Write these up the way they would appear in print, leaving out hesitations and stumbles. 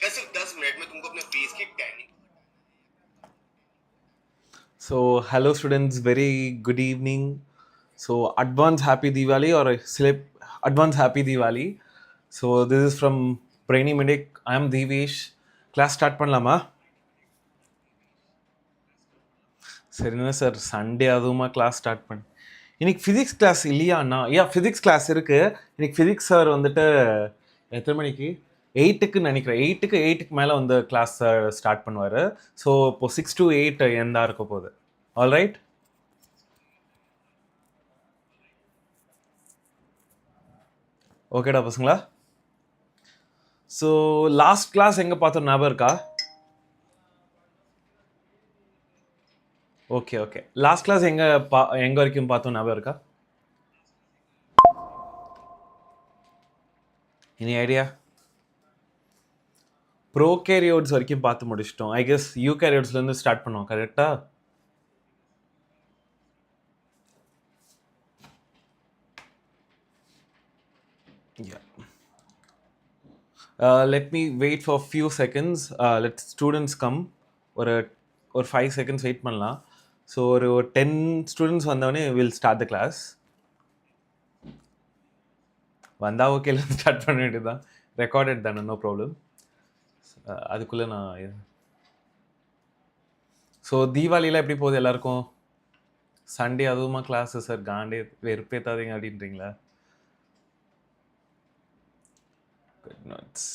मैं सिर्फ 10 मिनट में तुमको अपने फेस की tanning. So, hello students, very good evening. So, advance happy Diwali or slip advance happy Diwali. So, this is from Brainy Medic. I am Deevesh. Class start பண்ணலாமா? சரிண்ணா sir Sunday அதுவுமா class start பண்ண இன்னைக்கு physics class இல்லையாண்ணா physics class இருக்கு இன்னைக்கு physics sir வந்துட்டு எத்தனை மணிக்கு 8க்கு நினைக்கிறேன் 8க்கு மேலே வந்து கிளாஸ் ஸ்டார்ட் பண்ணுவார் ஸோ இப்போ 6 to 8 எந்தா இருக்க போகுது ஆல்ரைட் ஓகேடா பசங்களா ஸோ லாஸ்ட் கிளாஸ் எங்கே பார்த்தோம் ஞாபகம் இருக்கா ஓகே ஓகே லாஸ்ட் கிளாஸ் எங்கே வரைக்கும் பார்த்தோம் ஞாபகம் இருக்கா எனி ஐடியா ப்ரோகேரியோட்ஸ் வரைக்கும் பார்த்து முடிச்சிட்டோம் ஐ கெஸ் யூகேரியோட்ஸ்லேருந்து ஸ்டார்ட் பண்ணோம் கரெக்டா Yeah. Let me wait for a few seconds. Let students come. ஒரு 5 seconds வெயிட் பண்ணலாம் ஸோ ஒரு 10 ஸ்டூடெண்ட்ஸ் வந்தவொடனே வில் ஸ்டார்ட் த கிளாஸ் வந்தால் ஓகேல ஸ்டார்ட் பண்ண வேண்டியது தான் ரெக்கார்டட் தானே நோ ப்ராப்ளம் அதுக்குள்ளே நான் ஸோ தீபாவளியில் எப்படி போகுது எல்லாருக்கும் சண்டே அதுவுமா கிளாஸு சார் காண்டே வெறுப்பேத்தாதீங்க அப்படின்றீங்களா good notes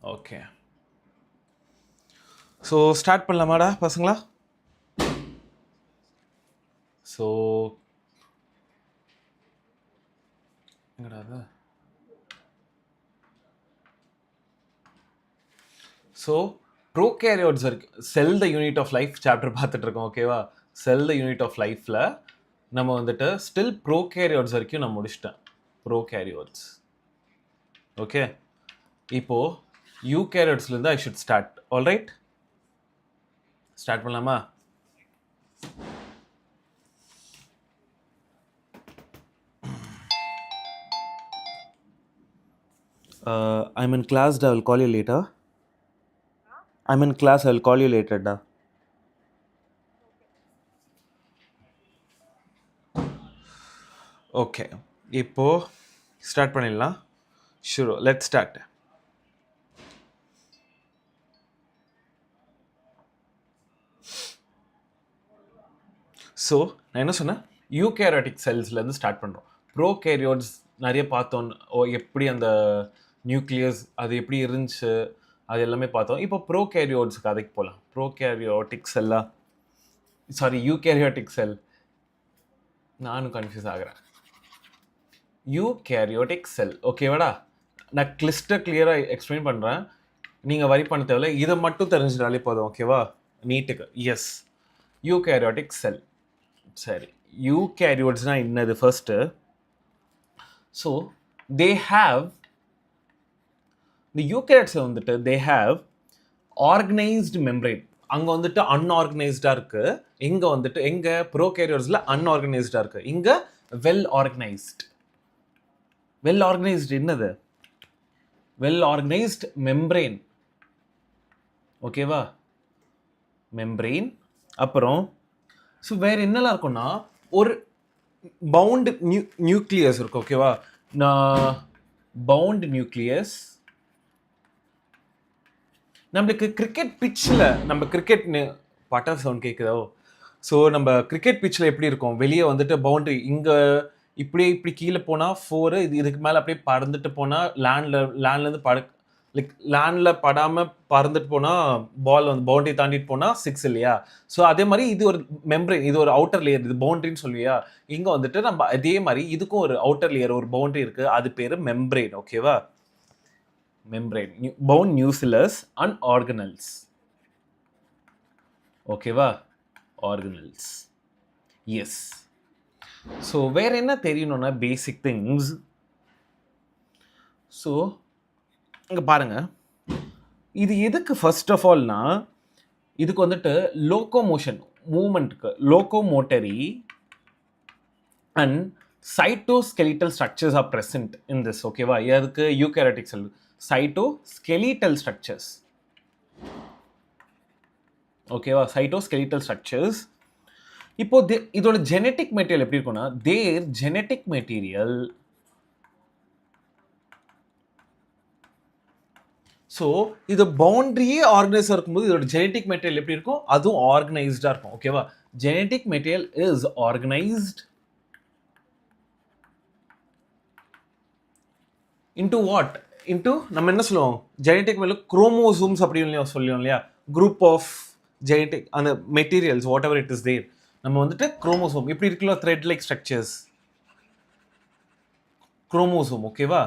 okay so start பண்ணலாமாடா பசங்களா ஸோ எங்கடா ஸோ ப்ரோகேரியோட்ஸ் வரைக்கும் cell the unit of life chapter பார்த்துட்டு இருக்கோம் ஓகேவா செல் த யூனிட் ஆஃப் லைஃப்பில் நம்ம வந்துட்டு ஸ்டில் ப்ரோகேரியோட்ஸ் வரைக்கும் நான் முடிச்சிட்டேன் ப்ரோகேரியோட்ஸ் ஓகே இப்போது யூகேரியோட்ஸ்லேருந்து I should start alright start பண்ணலாமா I'm in class, I will call you later. I'm in class, I will call you later, da. Okay இப்போ ஸ்டார்ட் பண்ணிடலாம் ஷூர் லெட் ஸ்டார்ட் ஸோ நான் என்ன சொன்னேன் யூகேரியோட்டிக் செல்ஸ்லேருந்து ஸ்டார்ட் பண்ணுறோம் prokaryotes நிறைய பார்த்தோம் எப்படி அந்த நியூக்ளியஸ் அது எப்படி இருந்துச்சு அது எல்லாமே பார்த்தோம் இப்போ ப்ரோகேரியோட்ஸ் கதைக்கு போகலாம் ப்ரோகேரியோட்டிக் செல்லா சாரி யூகேரியோட்டிக் செல் நானும் கன்ஃபியூஸ் ஆகிறேன் யூகேரியோட்டிக் செல் ஓகேவாடா நான் கிளியராக எக்ஸ்பிளைன் பண்ணுறேன் நீங்கள் வரி பண்ண தேவையில்ல இதை மட்டும் தெரிஞ்சிட்டாலே போதும் ஓகேவா நீட்டுக்கு எஸ் யூகேரியோட்டிக் செல் சரி யூகேரியோட்ஸ்னா என்னது ஃபர்ஸ்ட்டு ஸோ தே ஹாவ் இந்த யூகேரியோட்ஸில் வந்துட்டு தே ஹாவ் ஆர்கனைஸ்டு மெம்பரேன் அங்கே வந்துட்டு அன்ஆர்கனைஸ்டாக இருக்குது இங்கே வந்துட்டு எங்கே ப்ரோகேரியோட்ஸில் அன்ஆர்கனைஸ்டாக இருக்குது இங்கே வெல் ஆர்கனைஸ்ட் என்னது வெல் ஆர்கனைஸ்ட் மெம்பரேன் ஓகேவா மெம்பரேன் அப்புறம் ஸோ வேறு என்னெல்லாம் இருக்கும்னா ஒரு பவுண்டு நியூக்ளியஸ் இருக்கும் ஓகேவா நான் பவுண்ட் நியூக்ளியஸ் நம்மளுக்கு கிரிக்கெட் பிச்சில் நம்ம கிரிக்கெட்னு பட்டர் சவுண்ட் கேட்குதோ ஸோ நம்ம கிரிக்கெட் பிச்சில் எப்படி இருக்கும் வெளியே வந்துட்டு பவுண்ட்ரி இங்கே இப்படி கீழே போனால் 4 இதுக்கு மேலே அப்படியே பறந்துட்டு போனால் லேண்ட்லேருந்து லைக் லேண்டில் படாமல் பறந்துட்டு போனால் பால் வந்து பவுண்டரி தாண்டிட்டு போனால் 6 இல்லையா ஸோ அதே மாதிரி இது ஒரு மெம்பரேன் இது ஒரு அவுட்டர் லேயர் இது பவுண்டரின்னு சொல்லுவியா இங்கே வந்துட்டு நம்ம அதே மாதிரி இதுக்கும் ஒரு அவுட்டர் லேயர் ஒரு பவுண்டரி இருக்குது அது பேர் மெம்பரேன் ஓகேவா membrane bound nucleus and organelles ஓகேவா ஆர்கனல்ஸ் எஸ் ஸோ வேறு என்ன தெரியணும்னா பேசிக் திங்ஸ் ஸோ இங்கே பாருங்க, இது எதுக்கு ஃபர்ஸ்ட் ஆஃப் ஆல்னா இதுக்கு வந்துட்டு லோகோமோஷன் மூமெண்ட்டுக்கு locomotory and cytoskeletal structures are present in this. ஓகேவா? எதுக்கு? Eukaryotic cell cytoskeletal structures. ஓகேவா? Cytoskeletal structures. இப்போ இதோட ஜெனட்டிக் மெட்டீரியல் எப்படி இருக்கும்னா, தேர் ஜெனட்டிக் மெட்டீரியல், ஸோ இது பவுண்டரியே ஆர்கனைஸாக இருக்கும்போது இதோட ஜெனட்டிக் மெட்டீரியல் எப்படி இருக்கும்? அதுவும் ஆர்கனைஸ்டாக இருக்கும். ஓகேவா? Genetic material is organized into what? Into நம்ம என்ன சொல்லுவோம்? ஜெனட்டிக் மேலே குரோமோசோம்ஸ் அப்படின்னு சொல்லுவோம் இல்லையா? குரூப் ஆஃப் ஜெனட்டிக் அந்த materials whatever it is there, நம்ம வந்துட்டு குரோமோசோம் இப்படி இருக்குல்ல, த்ரெட் லைக் ஸ்ட்ரக்சர்ஸ், குரோமோசோம். ஓகேவா?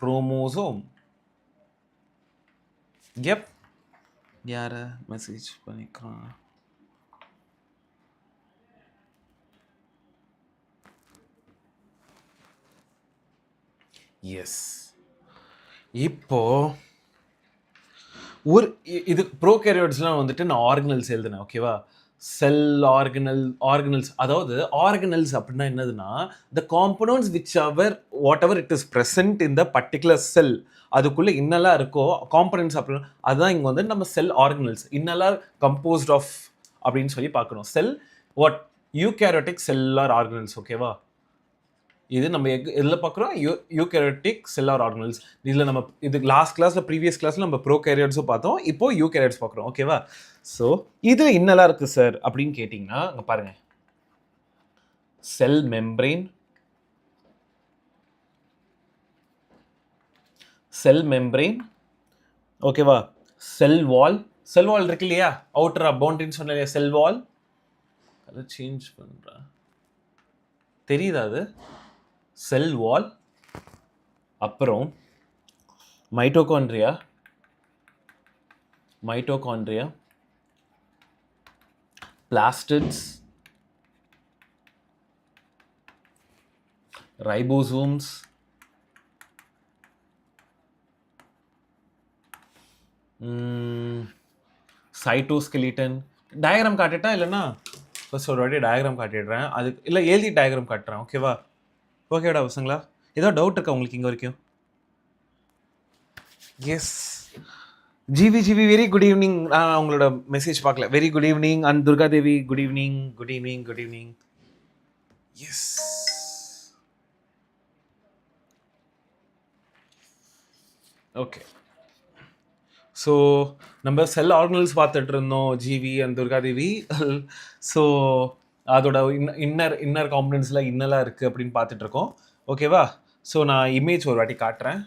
குரோமோசோம். எப் யார மெசேஜ் பண்ணிக்கிறான்? எஸ். இப்போ ஒரு இது ப்ரோகேரியோட்ஸ்லாம் வந்துட்டு நான் ஆர்கனல்ஸ் எழுதுனேன். ஓகேவா? செல் ஆர்கனல்ஸ், அதாவது ஆர்கனல்ஸ் அப்படின்னா என்னதுன்னா, the components which are whatever it is present in the particular cell, அதுக்குள்ளே இன்னெல்லாம் இருக்கோ காம்பனன்ட்ஸ் அப்படின்னா அதுதான் இங்கே வந்து நம்ம செல் ஆர்கனல்ஸ். இன்னெல்லாம் கம்போஸ்ட் ஆஃப் அப்படின்னு சொல்லி பார்க்கணும். Cell what? Eukaryotic cellular organelles. ஓகேவா? இது நம்ம எதில் பார்க்குறோம்? Eukaryotic cellular organelles. இதில் நம்ம இது லாஸ்ட் கிளாஸில் ப்ரீவியஸ் கிளாஸில் நம்ம ப்ரோகேரியோட்ஸும் பார்த்தோம், இப்போ யூகேரியோட்ஸ் பார்க்குறோம். ஓகேவா? ஸோ இது இன்னெல்லாம் இருக்குது சார் அப்படின்னு கேட்டிங்கன்னா, அங்கே பாருங்கள், செல் மெம்பரேன், ஓகேவா? செல் வால் இருக்கு இல்லையா? அவுட்டர் பவுண்டரின்னு சொன்ன இல்லையா? செல் வால், அதை சேஞ்ச் பண்ணுறேன், தெரியுதா அது? செல் வால், அப்புறம் மைட்டோகாண்ட்ரியா, பிளாஸ்டிட்ஸ், ரைபோசோம்ஸ், சைட்டோஸ்கெலிட்டன். டயக்ராம் காட்டிட்டா இல்லைன்னா ஃபர்ஸ்ட் ஒரு வாட்டி டயக்ராம் காட்டிடுறேன், அதுக்கு இல்லை எழுதி டயக்ராம் காட்டுறேன். ஓகேவா? ஓகேடா பசங்களா? ஏதோ டவுட் இருக்கா உங்களுக்கு இங்கே வரைக்கும்? Yes. GV very good evening. நான் உங்களோட மெசேஜ் பார்க்கல. Very good evening. And Durga Devi good evening. Yes. Okay. So நம்ம செல் ஆர்கனல்ஸ் பார்த்துட்டு இருந்தோம், ஜிவி அண்ட் துர்காதேவி. ஸோ அதோட இன்னர் காம்பனன்ட்ஸில் இன்னெல்லாம் இருக்குது அப்படின்னு பார்த்துட்டு இருக்கோம். ஓகேவா? ஸோ நான் இமேஜ் ஒரு வாட்டி காட்டுறேன்.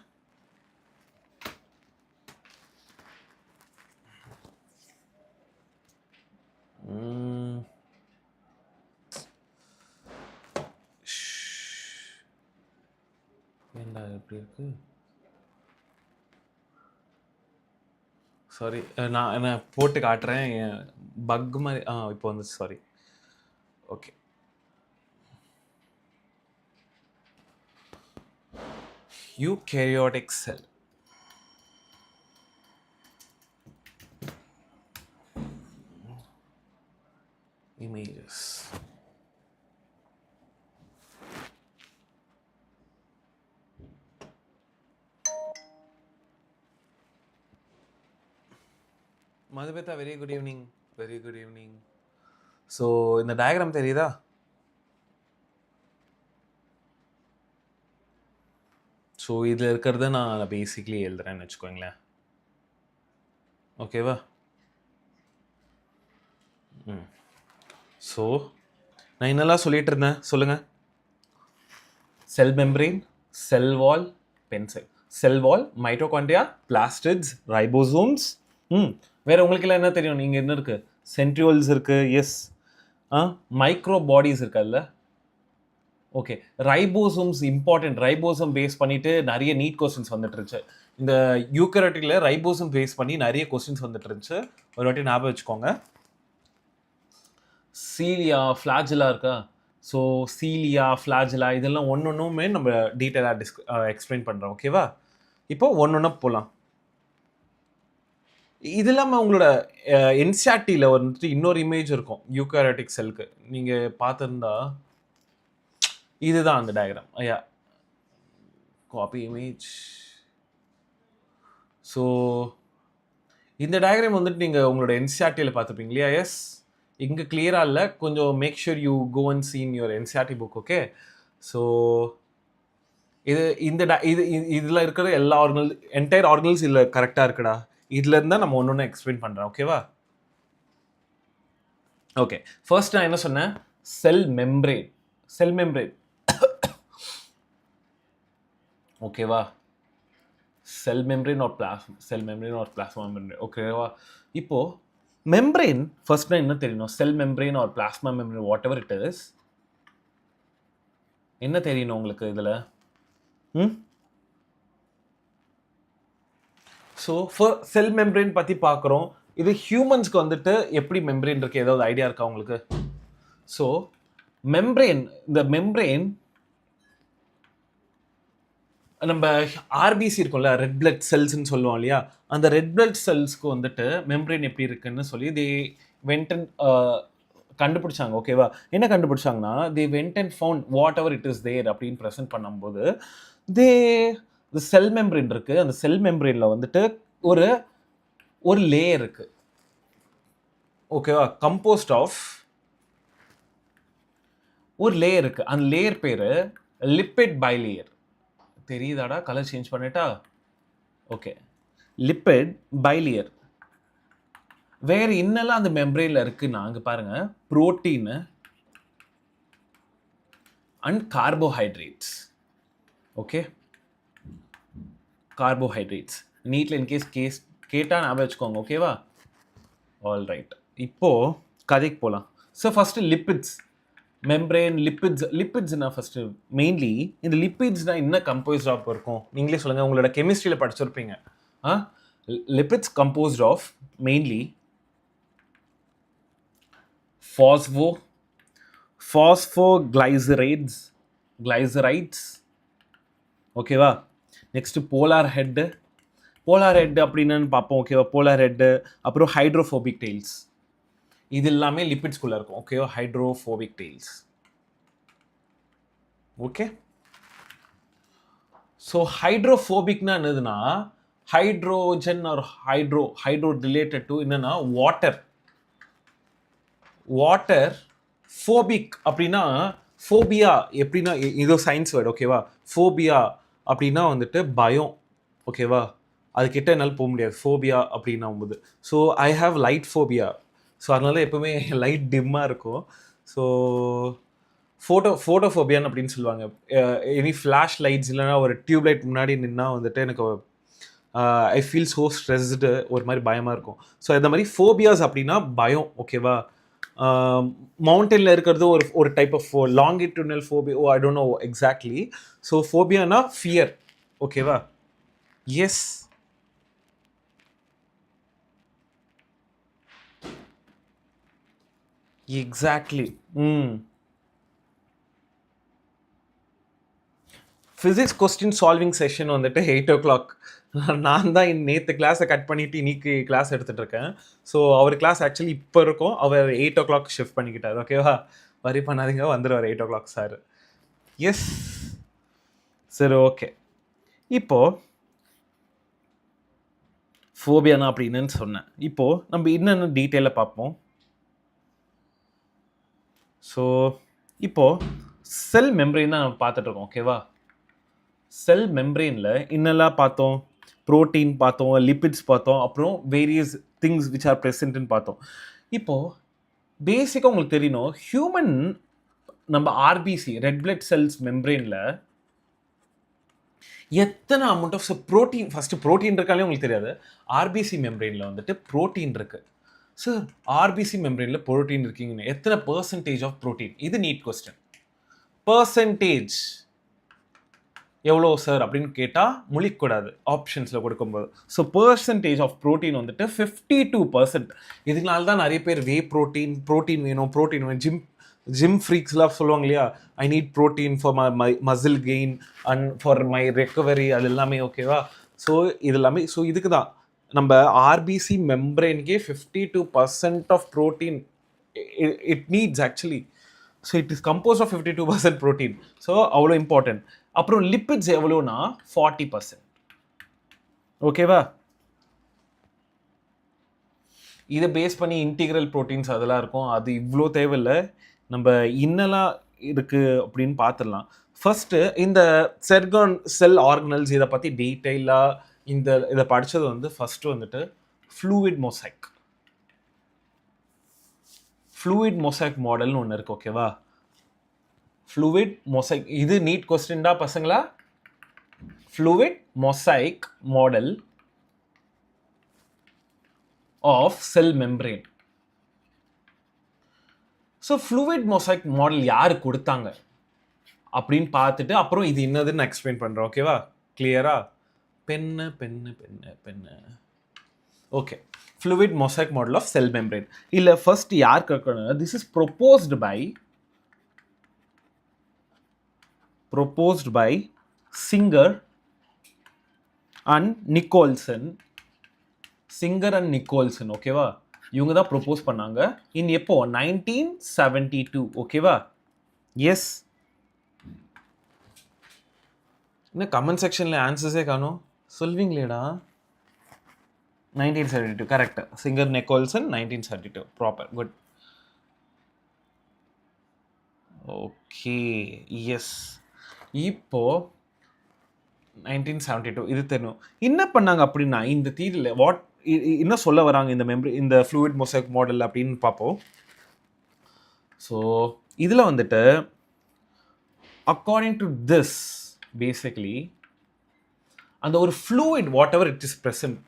என்ன எப்படி இருக்கு? சாரி, நான் போட்டு காட்டுறேன். பக் மாதிரி இப்போ வந்து sorry. Okay. eukaryotic cell. Images. Madhubeta, very good evening. So இந்த டயக்ராம் தெரியுதா? ஸோ இதில் இருக்கிறத நான் பேசிக்லி எழுதுறேன்னு வச்சுக்கோங்களேன். ஓகேவா? ஸோ நான் என்னெல்லாம் சொல்லிட்டு இருந்தேன் சொல்லுங்கள். செல் மெம்பரேன், செல் வால், செல் வால், மைட்டோகாண்ட்ரியா, பிளாஸ்டிட்ஸ், ரைபோசோம்ஸ். வேறு உங்களுக்கெல்லாம் என்ன தெரியும்? நீங்கள் என்ன இருக்குது? சென்ட்ரியோல்ஸ் இருக்குது. எஸ். மைக்ரோ பாடிஸ் இருக்கு அதில். Okay. Ribosomes important. Ribosome base பண்ணிட்டு நிறைய நீட் கொஸ்டின்ஸ் வந்துட்டு இருந்துச்சு. இந்த யூகேரியோட்டிக்ல ரைபோசோம் பேஸ் பண்ணி நிறைய கொஸ்டின்ஸ் வந்துட்டு இருந்துச்சு. ஒரு வாட்டி ஞாபகம் வச்சுக்கோங்க. சீலியா, ஃபிளாஜிலா இருக்கா? ஸோ சீலியா ஃப்ளாஜலா இதெல்லாம் ஒன்னொன்றுமே நம்ம டீட்டெயிலாக எக்ஸ்பிளைன் பண்ணுறோம். ஓகேவா? இப்போ ஒன்னொன்னா போகலாம். இது இல்லாமல் உங்களோட என்சிஆர்டியில் வந்துட்டு இன்னொரு இமேஜ் இருக்கும் யூகாரியோட்டிக் செல்க்கு. நீங்கள் பார்த்துருந்தா இதுதான் அந்த டயக்ராம். ஐயா காப்பி இமேஜ். ஸோ இந்த டயக்ராம் வந்துட்டு நீங்கள் உங்களோட என்சிஆர்டியில் பார்த்துப்பீங்க இல்லையா? எஸ், இங்கே கிளியராக இல்லை, கொஞ்சம் make sure you go and seen your NCERT book. Okay, so இது இதில் இருக்கிற எல்லா என்டையர் ஆர்கனல்ஸ் இதில் கரெக்டாக இருக்குடா. இதில் இருந்தால் நம்ம ஒன்று ஒன்று எக்ஸ்பிளைன் பண்ணுறேன். ஓகேவா? ஓகே, ஃபர்ஸ்ட் நான் என்ன சொன்னேன்? Cell membrane. ஓகேவா? Cell membrane or plasma membrane. ஓகேவா? இப்போ மெம்ப்ரேன் ஃபர்ஸ்ட் என்ன தெரியணும்? Cell membrane or plasma membrane, whatever it is, என்ன தெரியணும் உங்களுக்கு இதில்? ஸோ செல் மெம்ப்ரேன் பற்றி பார்க்குறோம். இது ஹியூமன்ஸ்க்கு வந்துட்டு எப்படி மெம்ப்ரேன் இருக்குது, ஏதாவது ஐடியா இருக்கா உங்களுக்கு? ஸோ மெம்ப்ரேன், இந்த மெம்ப்ரேன் நம்ம ஆர்பிசி இருக்கும்ல, ரெட் பிளட் செல்ஸ்ன்னு சொல்லுவோம் இல்லையா, அந்த ரெட் பிளட் செல்ஸ்க்கு வந்துட்டு மெம்ப்ரேன் எப்படி இருக்குன்னு சொல்லி தே வெண்ட் அண்ட் கண்டுபிடிச்சாங்க. ஓகேவா? என்ன கண்டுபிடிச்சாங்கன்னா, they went and found whatever it is there அப்படின்னு ப்ரெசென்ட் பண்ணும்போது தே செல் மெம்ப்ரேன் இருக்குது. அந்த செல் மெம்ப்ரேனில் வந்துட்டு ஒரு லேயர் இருக்குது. ஓகேவா? கம்போஸ்ட் ஆஃப் ஒரு லேயர் இருக்குது. அந்த லேயர் பேர் லிப்பிட் பைலேயர். தெரியுதாடா? கலர் சேஞ்ச் பண்ணிட்டா? Okay, lipid bilayer. வேறு இன்னெல்லாம் அந்த மெம்ப்ரேனில் இருக்குன்னா அங்கே பாருங்கள், protein and carbohydrates. Okay, carbohydrates நீட்டில் இன்கேஸ் கேட்டால் ஞாபகம் வச்சுக்கோங்க. ஓகேவா? ஆல் ரைட், இப்போது கதைக்கு போகலாம். ஸோ ஃபஸ்ட்டு லிப்பிட்ஸ், மெம்ப்ரேன், லிப்பிட்ஸ்னா ஃபஸ்ட்டு மெயின்லி இந்த லிப்பிட்ஸ்னால் என்ன கம்போஸ்ட் ஆஃப் இருக்கும்? நீங்களே சொல்லுங்கள், உங்களோட கெமிஸ்ட்ரியில் படிச்சிருப்பீங்க. Lipids composed of mainly phosphoglycerides. ஓகேவா? நெக்ஸ்ட் போலார் ஹெட் அப்படின்னு பார்ப்போம். ஓகேவா? போலார் ஹெட்டு, அப்புறம் ஹைட்ரோஃபோபிக் டெய்ல்ஸ். இது எல்லாமே லிப்பிட்ஸ்குள்ளே இருக்கும். ஓகேவா? Hydrophobic tails. ஓகே, ஸோ ஹைட்ரோஃபோபிக்னா என்னதுன்னா hydrogen or hydro related to என்னன்னா வாட்டர். ஃபோபிக் அப்படின்னா ஃபோபியா, எப்படின்னா இதோ சயின்ஸ் வேர்டு. ஓகேவா? ஃபோபியா அப்படின்னா வந்துட்டு பயம். ஓகேவா? அதுக்கிட்ட என்னால் போக முடியாது ஃபோபியா அப்படின்னா போது. So I have light phobia. So அதனால எப்போவுமே லைட் டிம்மாக இருக்கும். ஸோ ஃபோட்டோஃபோபியான்னு அப்படின்னு சொல்லுவாங்க. எனி ஃப்ளாஷ் லைட்ஸ் இல்லைனா ஒரு டியூப்லைட் முன்னாடி நின்னா வந்துட்டு எனக்கு ஐ ஃபீல் ஸோ ஸ்ட்ரெஸ்டு, ஒரு மாதிரி பயமாக இருக்கும். ஸோ இந்த மாதிரி ஃபோபியாஸ் அப்படின்னா பயம். ஓகேவா? மவுண்டனில் இருக்கிறது ஒரு type of longitudinal phobia. I don't know exactly. So ஃபோபியானா ஃபியர். ஓகேவா? Yes, exactly. Physics question solving session வந்துட்டு 8 o'clock. நான் தான் நேற்று கிளாஸை கட் பண்ணிவிட்டு இன்னைக்கு கிளாஸ் எடுத்துகிட்டு இருக்கேன். ஸோ அவர் கிளாஸ் ஆக்சுவலி இப்போ இருக்கும், அவர் 8 o'clock ஷிஃப்ட் பண்ணிக்கிட்டார். ஓகேவா? வரி பண்ணாதீங்க, வந்துடுவார் 8 o'clock சார். எஸ், சரி, ஓகே. இப்போது ஃபோபியானா அப்படின்னு சொன்னேன். இப்போது நம்ம என்னென்ன டீட்டெயிலாக பார்ப்போம். ஸோ இப்போது செல் மெம்ப்ரேன் தான் நம்ம பார்த்துட்ருக்கோம். ஓகேவா? செல் மெம்ப்ரேனில் இன்னெல்லாம் பார்த்தோம், ப்ரோட்டீன் பார்த்தோம், லிப்பிட்ஸ் பார்த்தோம், அப்புறம் வேரியஸ் திங்ஸ் விச் ஆர் ப்ரெசென்ட்னு பார்த்தோம். இப்போது பேசிக்காக உங்களுக்கு தெரியணும், ஹியூமன் நம்ம ஆர்பிசி ரெட் பிளட் செல்ஸ் மெம்ப்ரேனில் எத்தனை amount of protein, first protein இருக்காலே உங்களுக்கு தெரியாது. ஆர்பிசி மெம்ப்ரேனில் வந்துட்டு ப்ரோட்டீன் இருக்குது. சார் ஆர்பிசி மெம்ப்ரேனில் ப்ரோட்டீன் இருக்கீங்கன்னு எத்தனை பர்சன்டேஜ் ஆஃப் ப்ரோட்டீன்? இது நீட் கொஸ்டின். பர்சன்டேஜ் எவ்வளோ சார் அப்படின்னு கேட்டால் முழிக்கூடாது ஆப்ஷன்ஸில் கொடுக்கும்போது. ஸோ பர்சன்டேஜ் ஆஃப் ப்ரோட்டீன் வந்துட்டு 52%. இதுனால தான் நிறைய பேர் வே ப்ரோட்டீன் வேணும், ஜிம் ஜிம் ஃப்ரீக்ஸ்லாம் சொல்லுவாங்க இல்லையா, I need protein for my muscle gain and for my recovery, அது எல்லாமே ஓகேவா. ஸோ இது எல்லாமே, ஸோ இதுக்கு தான் நம்ம ஆர்பிசி மெம்பரேனுக்கே 52% of protein it needs actually. So it is compose of 52% protein. So அவ்வளோ இம்பார்ட்டன்ட். அப்புறம் லிப்பிட்ஸ் எவ்வளோனா 40%. ஓகேவா. இதை பேஸ் பண்ணி இன்டிகிரல் ப்ரோட்டீன்ஸ் அதெல்லாம் இருக்கும், அது இவ்வளோ தேவையில்லை. நம்ம இன்னெல்லாம் இருக்குது அப்படின்னு பார்த்துடலாம். ஃபர்ஸ்ட்டு இந்த செல் ஆர்கனல்ஸ் இதை பற்றி டீட்டெயிலாக இதை படித்தது வந்து ஃபஸ்ட்டு வந்துட்டு ஃப்ளூயிட் மொசைக் மாடல்னு ஒன்று இருக்குது. ஓகேவா. ஃப்ளூயிட் மொசைக், இது நீட் கொஸ்டின்டா பசங்களா. Fluid mosaic model of cell membrane. So fluid mosaic model யார் கொடுத்தாங்க அப்படின்னு பார்த்துட்டு அப்புறம் இது என்னதுன்னு நான் எக்ஸ்பிளைன் பண்ணுறேன். ஓகேவா. கிளியரா. பெண்ணு. Okay. Fluid mosaic model of cell membrane. இல்லை ஃபர்ஸ்ட் யார் கேட்கணும், this is proposed by Singer and Nicolson. ஓகேவா. இவங்க தான் ப்ரொபோஸ் பண்ணாங்க. எப்போ 1972. ஓகேவா. எஸ். என்ன கமெண்ட் செக்ஷனில் ஆன்சர்ஸே காணும், சொல்வீங்களேடா. 1972 correct. Singer Nicholson 1972 proper, good. Okay yes. இப்போ 1972 இது தெரியும். என்ன பண்ணாங்க அப்படின்னா இந்த தீரில் என்ன சொல்ல வராங்க இந்த ஃப்ளூயிட் மொசைக் மாடல் அப்படின்னு பார்ப்போம். ஸோ இதில் வந்துட்டு அக்கார்டிங் டு திஸ் பேசிக்லி அந்த ஒரு fluid whatever it is present,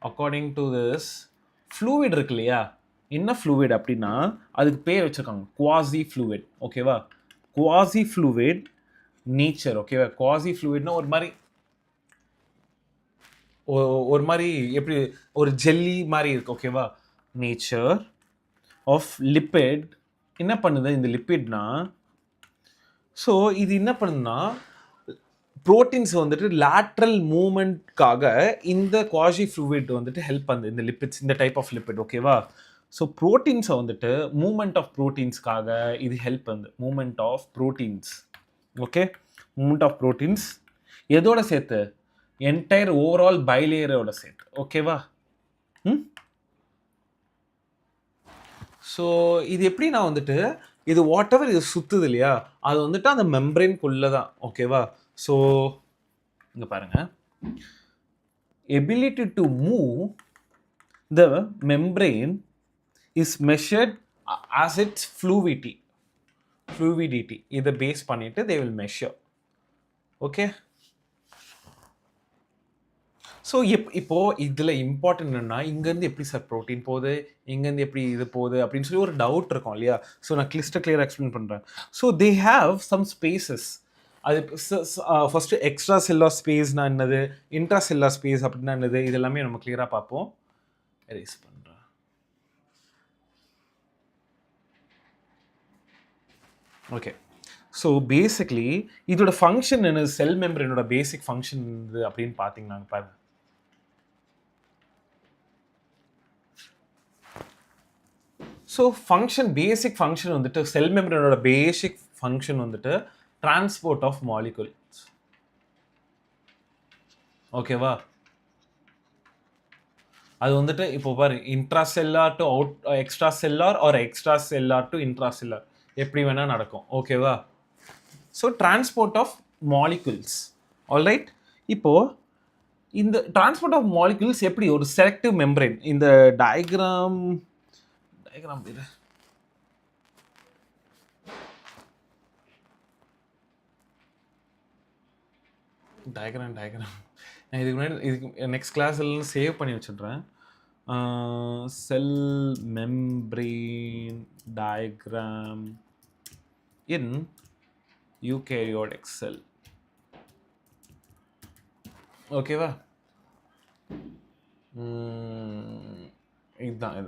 according to this fluid இருக்கு இல்லையா, என்ன ஃப்ளூயிட் அப்படின்னா அதுக்கு பேர் வச்சுருக்காங்க குவாசி ஃப்ளூயிட். ஓகேவா. Quasi fluid nature. ஓகேவா. குவாசி ஃப்ளூயிட்னா ஒரு மாதிரி எப்படி ஒரு ஜெல்லி மாதிரி இருக்கு. ஓகேவா. Nature of lipid. என்ன பண்ணுது இந்த லிப்பிட்னா, ஸோ இது என்ன பண்ணுதுன்னா ப்ரோட்டீன்ஸ் வந்துட்டு லேட்ரல் மூமெண்ட்காக இந்த குவாசி ஃப்ளூயிட் வந்துட்டு ஹெல்ப் பண்ணுது, இந்த லிப்பிட்ஸ், இந்த டைப் ஆஃப் லிப்பிட். ஓகேவா. ஸோ ப்ரோட்டீன்ஸை வந்துட்டு மூமெண்ட் ஆஃப் ப்ரோட்டீன்ஸ்க்காக இது ஹெல்ப் பண்ணுது. Movement of proteins. Okay. Movement of proteins எதோட சேர்த்து, என்டையர் ஓவரால் பைலேயரோட சேர்த்து. ஓகேவா. ஸோ இது எப்படின்னா வந்துட்டு இது வாட் எவர் இது சுற்றுது இல்லையா, அது வந்துட்டு அந்த மெம்பரேன்குள்ளே தான். ஓகேவா. ஸோ இங்கே பாருங்க, ability to move the membrane is measured as its fluidity. இதை பேஸ் பண்ணிட்டு they will measure. Okay. So இப்போ இதில் இம்பார்ட்டன்ட் என்னென்னா, இங்கேருந்து எப்படி சார் ப்ரோட்டீன் போகுது, இங்கேருந்து எப்படி இது போகுது அப்படின்னு சொல்லி ஒரு டவுட் இருக்கும் இல்லையா. ஸோ நான் கிளியராக எக்ஸ்பிளைன் பண்ணுறேன். So they have some spaces. அது ஃபஸ்ட்டு எக்ஸ்ட்ரா செல்லார் ஸ்பேஸ்னா என்னது, இன்ட்ரா செல்லார் ஸ்பேஸ் அப்படின்னா என்னது, இது எல்லாமே நம்ம கிளியராக பார்ப்போம். எரேஸ் பண்ணுறேன். ஓகே. ஸோ பேசிக்லி இதோட ஃபங்க்ஷன் என்ன, செல் மெம்பரேனோட பேசிக் ஃபங்க்ஷன் இது அப்படின்னு பார்த்தீங்கன்னா பாருங்க. ஸோ பேசிக் ஃபங்க்ஷன் வந்துட்டு செல் மெம்பரேனோட பேசிக் ஃபங்க்ஷன் வந்துட்டு டிரான்ஸ்போர்ட் ஆஃப் மாலிகுல்ஸ். ஓகேவா. அது வந்துட்டு இப்போ பாரு, intra cellular to extra cellular or extra cellular to intra cellular எப்படி வேணால் நடக்கும். ஓகேவா. So transport of molecules. Alright. இப்போது இந்த டிரான்ஸ்போர்ட் ஆஃப் மாலிகுல்ஸ் எப்படி ஒரு செலக்டிவ் மெம்பரேன், இந்த டயக்ராம் நான் இதுக்கு முன்னாடி நெக்ஸ்ட் கிளாஸ் எல்லாம் சேவ் பண்ணி வச்சுடுறேன். செல் மெம்பரேன் டயக்ராம் இன் eukaryotic cell. ஓகேவா. இதுதான்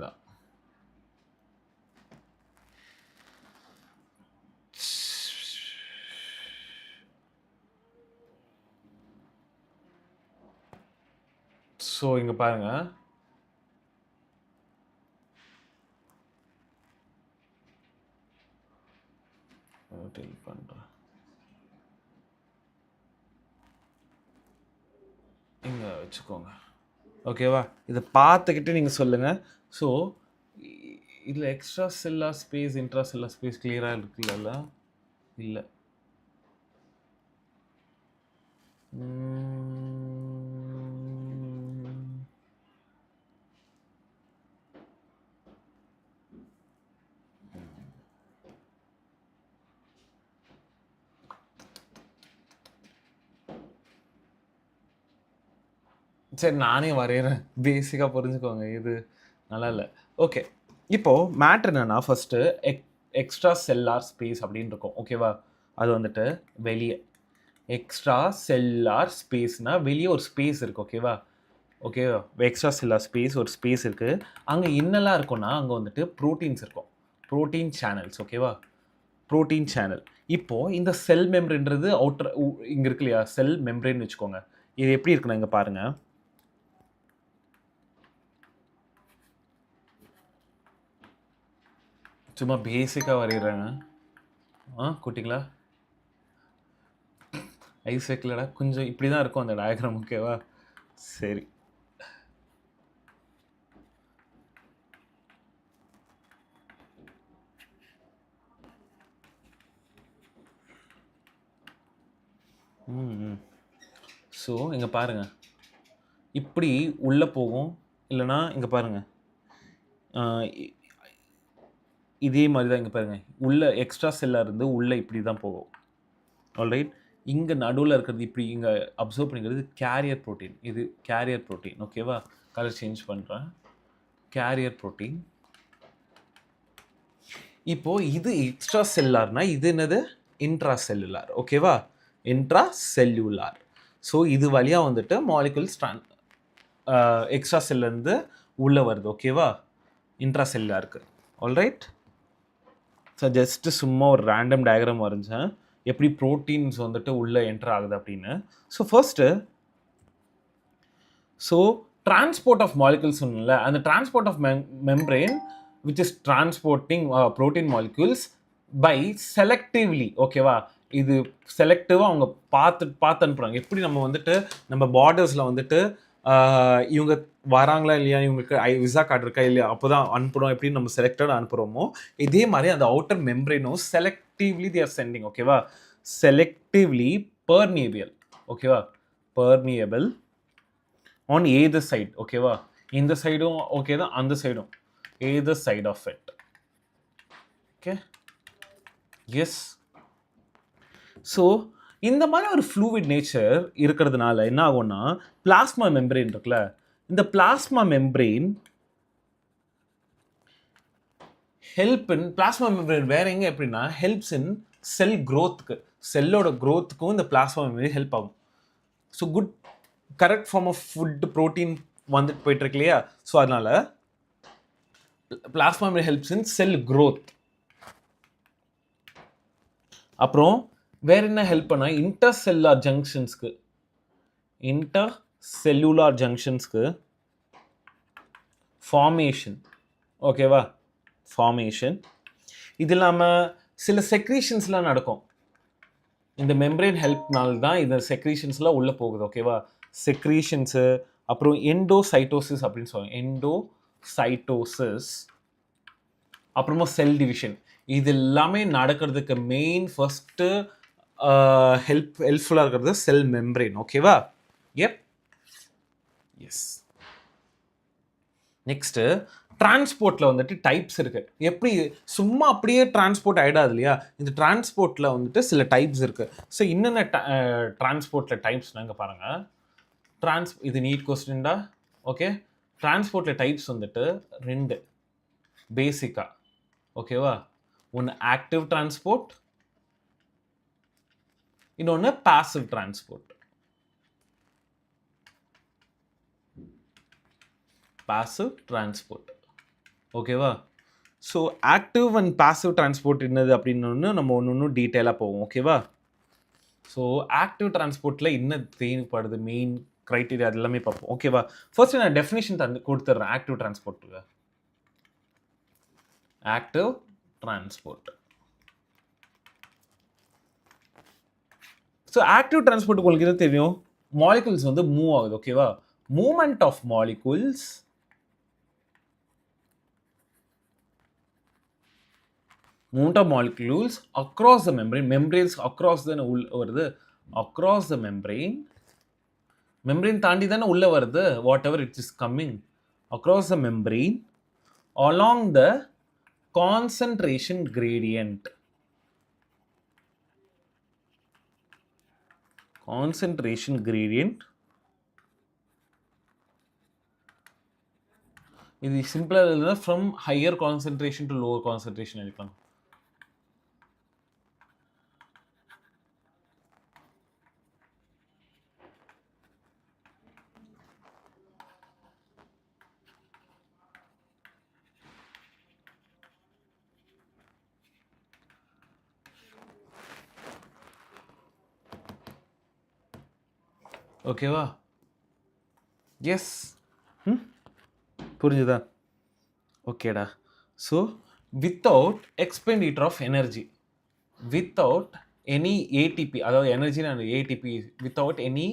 ஸோ இங்கே பாருங்க, பண்ணுறேன், இங்கே வச்சுக்கோங்க. ஓகேவா? இதை பார்த்துக்கிட்டு நீங்கள் சொல்லுங்கள். ஸோ இதில் எக்ஸ்ட்ரா செல்லார் ஸ்பேஸ் இன்ட்ரா செல்லார் ஸ்பேஸ் கிளியராக இருக்குல்ல? இல்லை. சரி, நானே வரைகிறேன், பேசிக்காக புரிஞ்சுக்கோங்க, இது நல்லா இல்லை. ஓகே, இப்போது மேட்ரு என்னென்னா, ஃபஸ்ட்டு எக்ஸ்ட்ரா செல்லார் ஸ்பேஸ் அப்படின்னு இருக்கும். ஓகேவா? அது வந்துட்டு வெளியே எக்ஸ்ட்ரா செல்லார் ஸ்பேஸ்னால் வெளியே ஒரு ஸ்பேஸ் இருக்குது. ஓகேவா? ஓகேவா? எக்ஸ்ட்ரா செல்லார் ஸ்பேஸ் ஒரு ஸ்பேஸ் இருக்குது. அங்கே என்னெல்லாம் இருக்கும்னா, அங்கே வந்துட்டு ப்ரோட்டீன்ஸ் இருக்கும், ப்ரோட்டீன் சேனல்ஸ். ஓகேவா? Protein channel. இப்போது இந்த செல் மெம்ப்ரேன்றது அவுட்டர் இங்கே இருக்கு இல்லையா, செல் மெம்ப்ரேன் வச்சுக்கோங்க. இது எப்படி இருக்குன்னா, இங்கே பாருங்கள், சும்மா பேசிக்காக வரைகிறாங்க. குட்டிங்களா, ஐஸ் வைக்கலடா, கொஞ்சம் இப்படி தான் இருக்கும் அந்த டயக்ராம். ஓகேவா? சரி, ஸோ இங்கே பாருங்கள், இப்படி உள்ளே போகும், இல்லைனா இங்கே பாருங்கள், இதே மாதிரி தான். இங்கே பாருங்கள், உள்ளே எக்ஸ்ட்ரா செல்லாக இருந்து உள்ளே இப்படி தான் போகும். ஆல்ரைட், இங்கே நடுவில் இருக்கிறது இப்படி இங்கே அப்சர்வ் பண்ணிக்கிறது கேரியர் ப்ரோட்டீன். இது கேரியர் ப்ரோட்டீன். ஓகேவா? கலர் சேஞ்ச் பண்ணுறேன், கேரியர் ப்ரோட்டீன். இப்போது இது எக்ஸ்ட்ரா செல்லார்னா இது என்னது, இன்ட்ரா செல்லுலார். ஓகேவா? Intra cellular. ஸோ இது வழியாக வந்துட்டு மாலிகுல்ஸ் எக்ஸ்ட்ரா செல்லேருந்து உள்ளே வருது. ஓகேவா? இன்ட்ரா செல்லுலாருக்கு. ஆல்ரைட், ஸோ ஜஸ்ட்டு சும்மா ஒரு ரேண்டம் டயக்ராம் வரைஞ்சேன், எப்படி ப்ரோட்டீன்ஸ் வந்துட்டு உள்ளே என்டர் ஆகுது அப்படின்னு. So first, so transport of molecules சொன்னல, அந்த transport of membrane which is transporting protein molecules by selectively. ஓகேவா? இது செலக்டிவாக அவங்க பார்த்து அனுப்புகிறாங்க. எப்படி நம்ம வந்துட்டு நம்ம பார்டர்ஸில் வந்துட்டு இவங்க வராங்களா இல்லையா, இவங்களுக்கு விசா கார்டு இருக்கா இல்லையா, அப்போ தான் அனுப்புகிறோம், எப்படின்னு நம்ம செலக்டடாக அனுப்புகிறோமோ, இதே மாதிரி அந்த அவுட்டர் மெம்ப்ரேனும் செலக்டிவ்லி தே ஆர் சென்டிங். ஓகேவா? Selectively permeable. ஓகேவா? Permeable on either side. ஓகேவா? இந்த சைடும் ஓகே தான், அந்த சைடும், either side of it. Okay, yes. So இந்த மாதிரி ஒரு ஃப்ளூவிட் நேச்சர் இருக்கிறதுனால என்ன ஆகும்னா, பிளாஸ்மா மெம்ப்ரேன் இருக்குல்ல, இந்த பிளாஸ்மா மெம்ப்ரேன் பிளாஸ்மா மெம்ப்ரேன் வேற எங்கே எப்படின்னா ஹெல்ப்ஸ் இன் செல் க்ரோத்துக்கு, செல்லோட க்ரோத்துக்கும் இந்த பிளாஸ்மா மெம்ப்ரேன் ஹெல்ப் ஆகும். So good correct form of food protein வந்துட்டு போயிட்டு இருக்கு இல்லையா, ஸோ அதனால plasma membrane helps in cell growth. அப்புறம் வேற என்ன ஹெல்ப் பண்ணா, இன்டர்செல்லுலார் ஜங்ஷன்ஸ்க்கு ஃபார்மேஷன். ஓகேவா? ஃபார்மேஷன். இது இல்லாமல் சில செக்ரீஷன்ஸ்லாம் நடக்கும். இந்த மெம்ப்ரேன் ஹெல்ப்னால தான் இந்த செக்ரீஷன்ஸ்லாம் உள்ளே போகுது. ஓகேவா? செக்ரீஷன்ஸு, அப்புறம் எண்டோசைட்டோசிஸ் அப்படின்னு சொல்லுவாங்க, எண்டோசைட்டோசிஸ், அப்புறமா செல் டிவிஷன். இது எல்லாமே நடக்கிறதுக்கு மெயின் ஃபர்ஸ்ட்டு ஹெல்ப்ஃபுல்லாக இருக்கிறது செல் மெம்ப்ரேன். ஓகேவா? எப், எஸ். நெக்ஸ்ட்டு டிரான்ஸ்போர்ட்டில் வந்துட்டு டைப்ஸ் இருக்குது. எப்படி சும்மா அப்படியே டிரான்ஸ்போர்ட் ஆகிடாது இல்லையா, இந்த டிரான்ஸ்போர்ட்டில் வந்துட்டு சில டைப்ஸ் இருக்குது. ஸோ என்னென்ன டிரான்ஸ்போர்ட்டில் டைப்ஸ்னால் இங்கே பாருங்கள், இது நீட் கொஸ்டின்டா. ஓகே, டிரான்ஸ்போர்ட்டில் டைப்ஸ் வந்துட்டு 2 பேசிக்காக. ஓகேவா? ஒன்று ஆக்டிவ் டிரான்ஸ்போர்ட், இன்னொன்று பாசிவ் டிரான்ஸ்போர்ட். Passive transport. ஓகேவா? So active and passive transport என்னது அப்படின்னு நம்ம ஒன்று டீட்டெயிலாக போவோம். ஓகேவா? ஸோ ஆக்டிவ் டிரான்ஸ்போர்ட்டில் என்ன தேவைப்படுது, மெயின் க்ரைட்டீரியா அது எல்லாமே பார்ப்போம் ஓகேவா. ஃபர்ஸ்ட் நான் டெஃபினிஷன் கொடுத்துட்றேன் ஆக்டிவ் டிரான்ஸ்போர்ட்டுக்கு. Active transport. So active transport உங்களுக்கு என்ன தெரியும், மாலிகுல்ஸ் வந்து மூவ் ஆகுது ஓகேவா. Movement of molecules across the membrane, membranes across the வருது, across the membrane தாண்டி தானே உள்ள வருது, whatever it is coming across the membrane along the concentration gradient. இது சிம்பிளா எழுதுனா from higher concentration to lower concentration எழுதலாம். ஓகேவா. எஸ் புரிஞ்சுதா. ஓகேடா. So without expenditure of energy, without any ATP, அதாவது எனர்ஜினா ATP, without any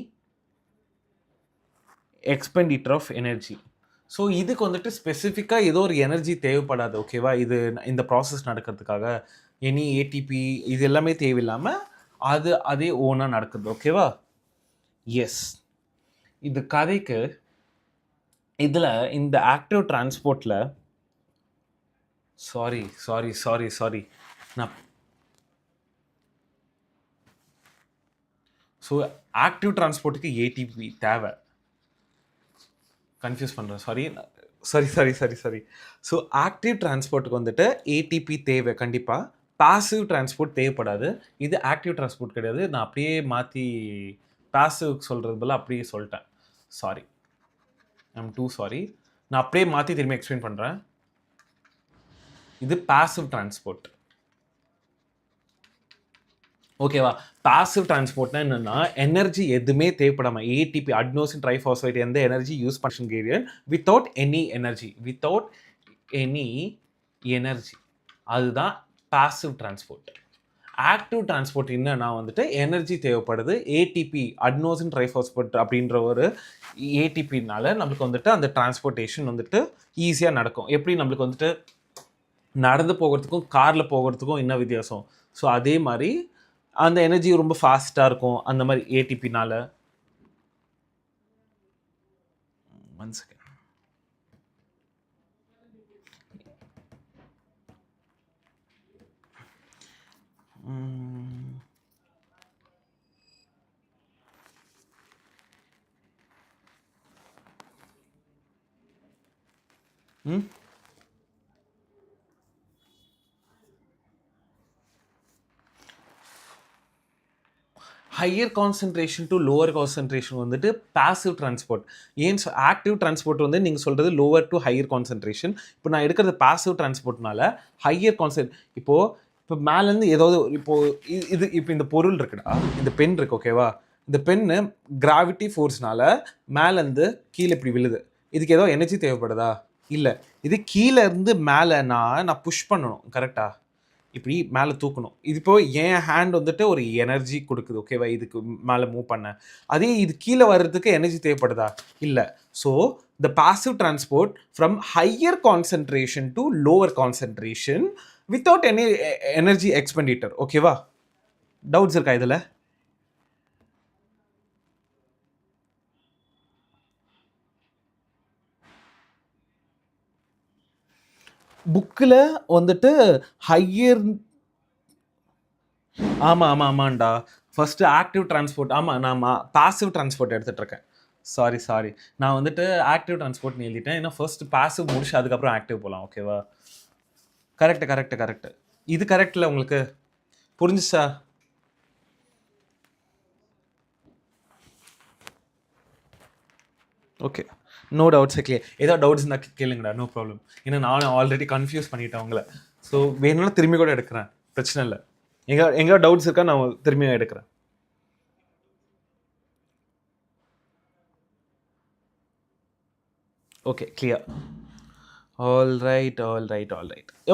expenditure of energy. So இதுக்கு வந்துட்டு ஸ்பெசிஃபிக்காக ஏதோ ஒரு எனர்ஜி தேவைப்படாது ஓகேவா. இது இந்த ப்ராசஸ் நடக்கிறதுக்காக எனி ஏடிபி இது எல்லாமே தேவையில்லாமல் அதே ஓனாக நடக்குது ஓகேவா. எஸ், இது கதைக்கு இதில் இந்த ஆக்டிவ் டிரான்ஸ்போர்ட்டில் சாரி நான் ஸோ ஆக்டிவ் டிரான்ஸ்போர்ட்டுக்கு ஏடிபி தேவை, கன்ஃபியூஸ் பண்ணுறேன் சாரி. ஸோ ஆக்டிவ் டிரான்ஸ்போர்ட்டுக்கு வந்துட்டு ஏடிபி தேவை கண்டிப்பாக, பாசிவ் டிரான்ஸ்போர்ட் தேவைப்படாது. இது ஆக்டிவ் டிரான்ஸ்போர்ட் கிடையாது, நான் அப்படியே மாற்றி பாசிவ் சொல்கிறது போல் அப்படியே சொல்லிட்டேன். Sorry, I'm too sorry. நான் அப்படியே மாற்றி திரும்பி எக்ஸ்பிளைன் பண்ணுறேன். இது பாசிவ் டிரான்ஸ்போர்ட் ஓகேவா. பாசிவ் டிரான்ஸ்போர்ட்னா என்னன்னா எனர்ஜி எதுவுமே தேவைப்படாமல் ஏடிபி அட்னோசின் ட்ரைஃபாஸ்பேட் எந்த எனர்ஜி யூஸ் பண்ண கேரியன் வித்தவுட் எனி எனர்ஜி, அதுதான் பாசிவ் டிரான்ஸ்போர்ட். ஆக்டிவ் டிரான்ஸ்போர்ட் என்னன்னா வந்துட்டு எனர்ஜி தேவைப்படுது, ஏடிபி அட்னோசின் ட்ரைஃபாஸ்பேட் அப்படின்ற ஒரு ஏடிபினால நம்மளுக்கு வந்துட்டு அந்த டிரான்ஸ்போர்ட்டேஷன் வந்துட்டு ஈஸியாக நடக்கும். எப்படி நம்மளுக்கு வந்துட்டு நடந்து போகிறதுக்கும் காரில் போகிறதுக்கும் என்ன வித்தியாசம், ஸோ அதே மாதிரி அந்த எனர்ஜி ரொம்ப ஃபாஸ்ட்டாக இருக்கும் அந்த மாதிரி ஏடிபினால. One second. Higher concentration to lower concentration வந்துட்டு பாசிவ் டிரான்ஸ்போர்ட். ஏன் ஆக்டிவ் டிரான்ஸ்போர்ட் வந்து நீங்கள் சொல்கிறது லோவர் டு ஹையர் கான்சன்ட்ரேஷன். இப்போ நான் எடுக்கிறது பாசிவ் டிரான்ஸ்போர்ட்னால ஹையர் இப்போ மேலேருந்து ஏதாவது இப்போ இந்த பொருள் இருக்குடா, இந்த பென் இருக்கு ஓகேவா. இந்த பென்னு கிராவிட்டி ஃபோர்ஸ்னால மேலேருந்து கீழே இப்படி விழுது, இதுக்கு ஏதோ எனர்ஜி தேவைப்படுதா? இல்லை. இது கீழே இருந்து மேலே நான் புஷ் பண்ணணும் கரெக்டா, இப்படி மேலே தூக்கணும். இது இப்போ என் ஹேண்ட் வந்துட்டு ஒரு எனர்ஜி கொடுக்குது ஓகேவா இதுக்கு மேலே மூவ் பண்ண. அதே இது கீழே வர்றதுக்கு எனர்ஜி தேவைப்படுதா? இல்லை. So the passive transport from higher concentration to lower concentration without any energy expenditure ஓகேவா. டவுட்ஸ் இருக்கா இதில்? புக்கில் வந்துட்டு ஹையர் ஆமாண்டா. ஃபர்ஸ்ட்டு ஆக்டிவ் டிரான்ஸ்போர்ட், ஆமாம் நான் பாசிவ் டிரான்ஸ்போர்ட் எடுத்துகிட்ருக்கேன். சாரி நான் வந்துட்டு ஆக்டிவ் டிரான்ஸ்போர்ட்னு எழுதிட்டேன். ஏன்னா ஃபர்ஸ்ட் பாசிவ் முடிச்சு அதுக்கப்புறம் ஆக்டிவ் போகலாம் ஓகேவா. கரெக்டு. இது கரெக்டில் உங்களுக்கு புரிஞ்சுச்சா? Okay, no doubts. கிளியர். ஏதோ டவுட்ஸ் இருந்தால் கேளுங்கடா, நோ ப்ராப்ளம். ஏன்னா நானும் ஆல்ரெடி கன்ஃபியூஸ் பண்ணிட்டேன் உங்களை. ஸோ வேணும்னா திரும்பி கூட எடுக்கிறேன், பிரச்சனை இல்லை. எங்கே டவுட்ஸ் இருக்கா நான் திரும்பியும் எடுக்கிறேன். Okay, clear. All right.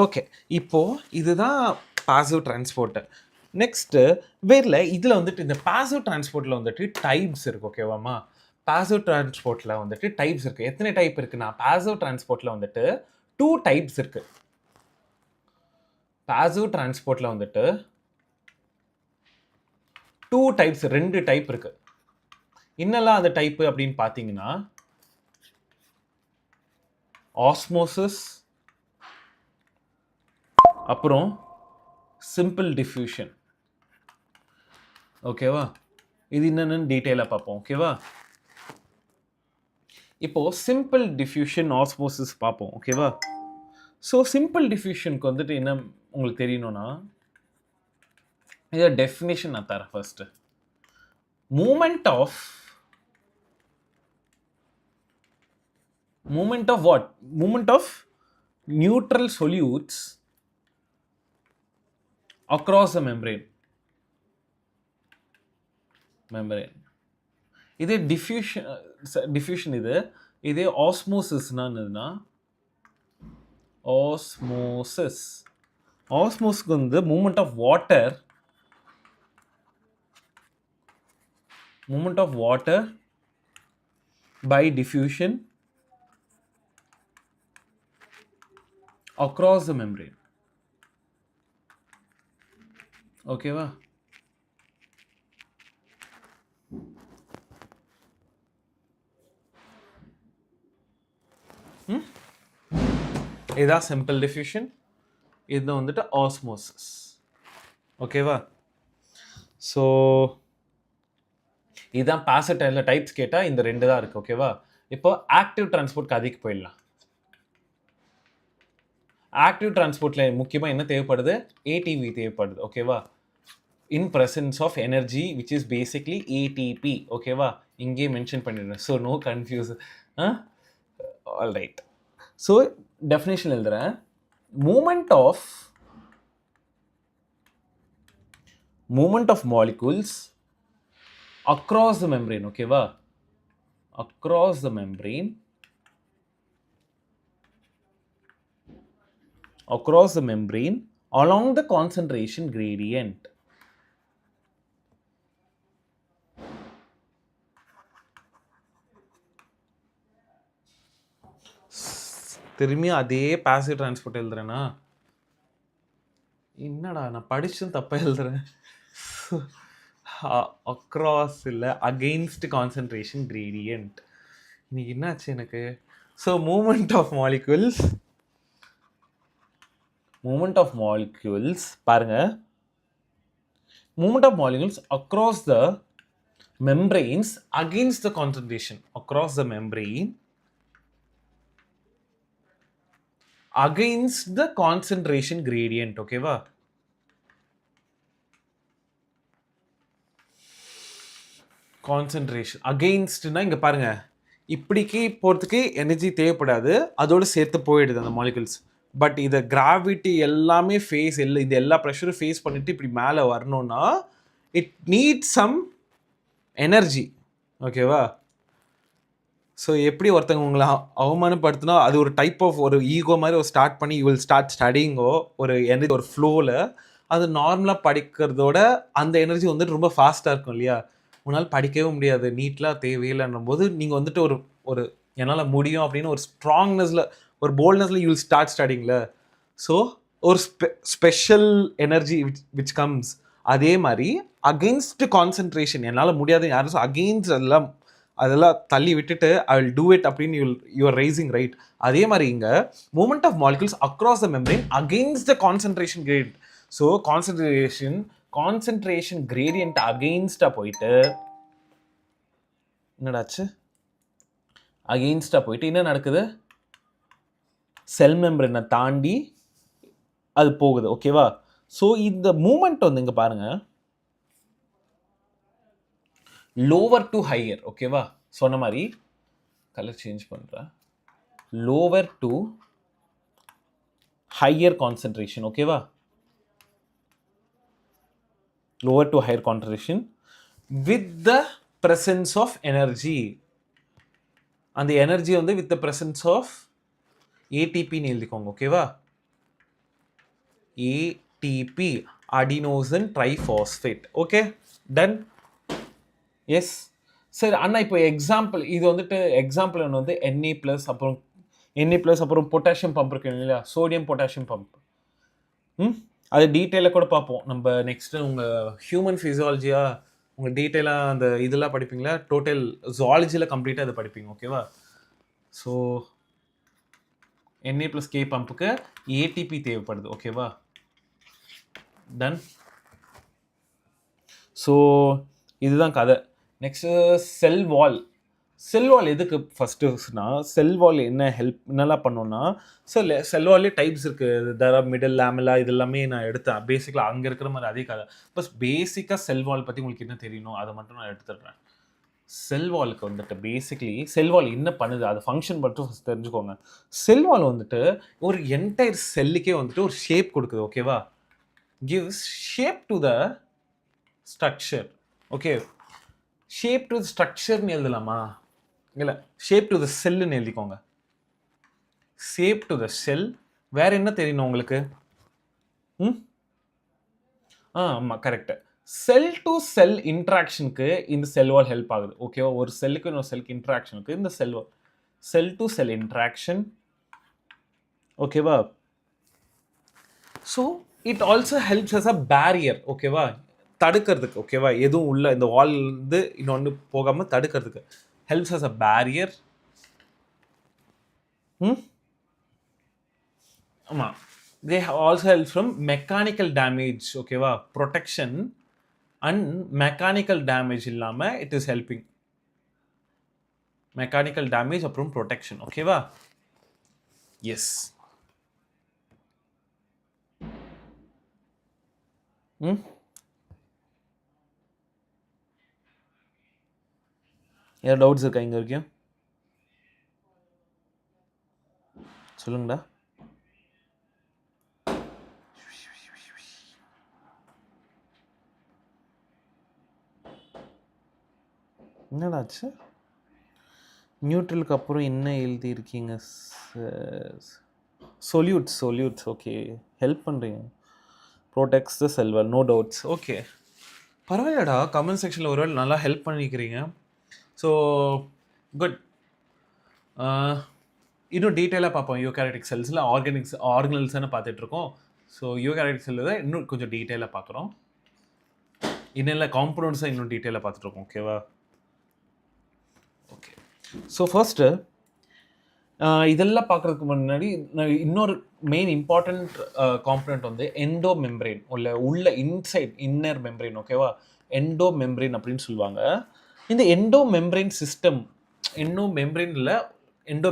Okay, இப்போ இதுதான் பாசிவ் டிரான்ஸ்போர்ட். நெக்ஸ்ட்டு வேறில் இதில் வந்துட்டு இந்த பாசிவ் டிரான்ஸ்போர்ட்டில் வந்துட்டு டைப்ஸ் இருக்குது. ஓகேவாம்மா? பாசிவ் டிரான்ஸ்போர்ட்டில் வந்துட்டு டைப்ஸ் இருக்குது. எத்தனை டைப் இருக்குன்னா, பாசிவ் டிரான்ஸ்போர்ட்டில் வந்துட்டு 2 டைப்ஸ் இருக்குது. பாசிவ் டிரான்ஸ்போர்ட்டில் வந்துட்டு 2 டைப்ஸ், 2 டைப் இருக்குது. என்னெல்லாம் அந்த டைப்பு அப்படின்னு பார்த்தீங்கன்னா, ஆஸ்மோசிஸ், அப்புறம் சிம்பிள் டிஃப்யூஷன். ஓகேவா? இது என்னென்னு டீட்டெயிலாக பார்ப்போம். ஓகேவா? இப்போ சிம்பிள் டிஃப்யூஷன், ஆஸ்மோசிஸ் பார்ப்போம். ஓகேவா? ஸோ சிம்பிள் டிஃப்யூஷனுக்கு வந்துட்டு என்ன உங்களுக்கு தெரியணும்னா, இதை டெஃபினேஷன் நான் தரேன் first. Movement of what? Movement of neutral solutes across the membrane. இதே டிஃப்யூஷன் இதே ஆஸ்மோசிஸ்னா என்னதுன்னா, ஆஸ்மோசிஸ்க்கு வந்து movement of water by diffusion across the membrane. ஓகேவா? இதுதான் சிம்பிள் டிஃப்யூஷன், இது வந்துட்டு ஆஸ்மோசிஸ். ஓகேவா? ஸோ இதுதான் பாசிட்டிவ்ல டைப்ஸ் கேட்டால் இந்த 2 தான் இருக்குது. ஓகேவா? இப்போ ஆக்டிவ் டிரான்ஸ்போர்ட் கதைக்கு போயிடலாம். ஆக்டிவ் டிரான்ஸ்போர்ட்டில் முக்கியமாக என்ன தேவைப்படுது? ஏடிவி தேவைப்படுது. ஓகேவா? In presence of energy which is basically ATP. ஓகேவா? இங்கே மென்ஷன் பண்ணிடுறேன், so no confuse. All right. So definition எழுதுறேன். Movement of molecules across the membrane. ஓகேவா? Across the membrane, along the concentration gradient. திரும்பி அதே பாசிவ் டிரான்ஸ்போர்ட் எழுதுறேன்னா, என்னடா நான் படிச்சும் தப்பாக எழுதுறேன். அக்ராஸ் இல்லை, அகெயின்ஸ்ட் கான்சன்ட்ரேஷன் கிரேடியன்ட். இன்னைக்கு என்னாச்சு எனக்கு? ஸோ மூமெண்ட் ஆஃப் மாலிக்யூல்ஸ் பாருங்க, movement of molecules across the membranes against the concentration, across the membrane against the concentration gradient. ஓகேவா? கான்சன்ட்ரேஷன் அகெயின்ஸ்ட்னா இங்கே பாருங்க, இப்படிக்கு போகிறதுக்கு எனர்ஜி தேவைப்படாது, அதோடு சேர்த்து போயிடுது அந்த மாலிகுல்ஸ். பட் இதை கிராவிட்டி எல்லாமே இது எல்லா ப்ரெஷரும் ஃபேஸ் பண்ணிட்டு இப்படி மேலே வரணும்னா இட் நீட் சம் எனர்ஜி. ஓகேவா? ஸோ எப்படி ஒருத்தவங்க உங்களை அவமானப்படுத்தினா அது ஒரு டைப் ஆஃப் ஒரு ஈகோ மாதிரி ஒரு ஸ்டார்ட் பண்ணி யூ வில் ஸ்டார்ட் ஸ்டடிங்கோ ஒரு எனர்ஜி ஒரு ஃப்ளோவில், அது நார்மலாக படிக்கிறதோட அந்த எனர்ஜி வந்துட்டு ரொம்ப ஃபாஸ்ட்டாக இருக்கும் இல்லையா? உன்னால் படிக்கவே முடியாது, நீட்லாம் தேவையில்லைன்னும் போது நீங்கள் வந்துட்டு ஒரு என்னால் முடியும் அப்படின்னு ஒரு ஸ்ட்ராங்னஸில் ஒரு போல்ட்னஸில் யூ வில் ஸ்டார்ட் ஸ்டடிங்கில். ஸோ ஒரு ஸ்பெஷல் எனர்ஜி விச் கம்ஸ். அதே மாதிரி அகெயின்ஸ்ட் கான்சன்ட்ரேஷன், என்னால் முடியாது யாரும் அகெயின்ஸ்ட் அதெல்லாம் தள்ளி விட்டுட்டு ஐ வில் டூ இட் அப்படின்னு யூஆர் ரைசிங் ரைட். அதே மாதிரி இங்கே movement of molecules across the membrane against the concentration gradient. So concentration gradient அகெயின்ஸ்டாக போயிட்டு என்னடாச்சு? அகெயின்ஸ்டாக போயிட்டு என்ன நடக்குது? செல் மெம்பரேனை தாண்டி அது போகுது. ஓகேவா? ஸோ இந்த மூமெண்ட் வந்து இங்கே பாருங்க, லோவர் டு ஹையர். ஓகேவா? சொன்ன மாதிரி கலர் சேஞ்ச் பண்ணுறேன், லோவர் டு ஹையர் கான்சன்ட்ரேஷன். ஓகேவா? lower to higher concentration with the presence of energy. அந்த எனர்ஜி வந்து வித் த பிரசன்ஸ் ஆஃப் ஏடிபின்னு எழுதிக்கோங்க. ஓகேவா? ATP adenosine triphosphate. Okay, done. Yes. சரி அண்ணா, இப்போ எக்ஸாம்பிள் இது வந்துட்டு எக்ஸாம்பிள் வந்து Na ப்ளஸ் அப்புறம் Na ப்ளஸ் அப்புறம் பொட்டாசியம் பம்ப் இருக்கு இல்லையா, சோடியம் பொட்டாசியம் பம்ப். அது டீட்டெயிலாக கூட பார்ப்போம் நம்ம நெக்ஸ்ட்டு. உங்கள் ஹியூமன் ஃபிசியாலஜியா உங்கள் டீட்டெயிலாக அந்த இதெல்லாம் படிப்பீங்களா, டோட்டல் ஜுவாலஜியில் கம்ப்ளீட்டாக அதை படிப்பீங்க. ஓகேவா? ஸோ Na ப்ளஸ் கே பம்புக்கு ஏடிபி தேவைப்படுது. ஓகேவா? டன். ஸோ இதுதான் கதை. நெக்ஸ்ட்டு செல் வால். செல் வால் எதுக்கு ஃபஸ்ட்டுனா, செல் வால் என்னெல்லாம் பண்ணோன்னா, செல் வால்லே டைப்ஸ் இருக்குது. தர மிடில் லேமிலா இது எல்லாமே நான் எடுத்தேன். பேசிக்கலாக அங்கே இருக்கிற மாதிரி அதே கதை. பஸ் பேசிக்காக செல் வால் பற்றி உங்களுக்கு என்ன தெரியணும் அதை மட்டும் நான் எடுத்துடுறேன். செல் வாலுக்கு வந்துட்டு பேசிக்கலி செல் வால் என்ன பண்ணுது, அது ஃபங்க்ஷன் மட்டும் ஃபஸ்ட் தெரிஞ்சுக்கோங்க. செல் வால் வந்துட்டு ஒரு என்டையர் செல்லுக்கே வந்துட்டு ஒரு ஷேப் கொடுக்குது. ஓகேவா? Gives shape to the structure. Okay, shape to ஸ்ட்ரக்சர்னு எழுதலாமா? இல்லை, ஷேப் டு த செல்லுன்னு எழுதிக்கோங்க. Shape to the cell. வேற என்ன தெரியணும் உங்களுக்கு? ஆமாம், கரெக்டு. செல் டு செல் இன்ட்ராக்ஷனுக்கு இந்த செல் வால் ஹெல்ப் ஆகுது. ஓகேவா? ஒரு செல்லுக்கு இன்னொரு செல்லுக்கு இன்ட்ராக்ஷனுக்கு இந்த cell wall, cell to cell interaction. ஓகேவா? So it also helps as a barrier. ஓகேவா? தடுக்கிறதுக்கு. ஓகேவா? எதுவும் உள்ள இந்த வால் வந்து இன்னொன்று போகாமல் தடுக்கிறதுக்கு ஹெல்ப்ஸ் அஸ் அ பேரியர். ஆமாம், they also help from mechanical damage. ஓகேவா? ப்ரொடெக்ஷன் அண்ட் மெக்கானிக்கல் டேமேஜ் இல்லாமல் it is helping. Mechanical damage அப்புறம் ப்ரொடெக்ஷன். ஓகேவா? எஸ். ஏதாவது டவுட்ஸ் இருக்கா இங்கே வரைக்கும்? சொல்லுங்கடா. என்னடாச்சு? நியூட்ரலுக்கு அப்புறம் என்ன எழுதியிருக்கீங்க? சொல்யூட்ஸ். ஓகே, ஹெல்ப் பண்ணுறீங்க. Protects the cell wall, no doubts. Okay, பரவாயில்லடா. கமெண்ட் செக்ஷனில் ஒருவேளை நல்லா ஹெல்ப் பண்ணிக்கிறீங்க. So good. இன்னும் டீட்டெயிலாக பார்ப்போம். யூகாரியோட்டிக் செல்ஸில் ஆர்கனல்ஸ்னு பார்த்துட்ருக்கோம். ஸோ யூகாரியோட்டிக் செல்லில் இன்னும் கொஞ்சம் டீட்டெயிலாக பார்க்குறோம். இன்னும் காம்பனண்ட்ஸாக இன்னும் டீட்டெயிலாக பார்த்துட்ருக்கோம். ஓகேவா? ஓகே, ஸோ ஃபர்ஸ்ட்டு இதெல்லாம் பார்க்குறதுக்கு முன்னாடி இன்னொரு மெயின் இம்பார்ட்டண்ட் காம்பனண்ட் வந்து எண்டோ மெம்ப்ரெயின் உள்ள இன்சைட் இன்னர் மெம்ப்ரெயின். ஓகேவா? எண்டோ மெம்ப்ரெயின் அப்படின்னு சொல்லுவாங்க. இந்த endo membrane system, endo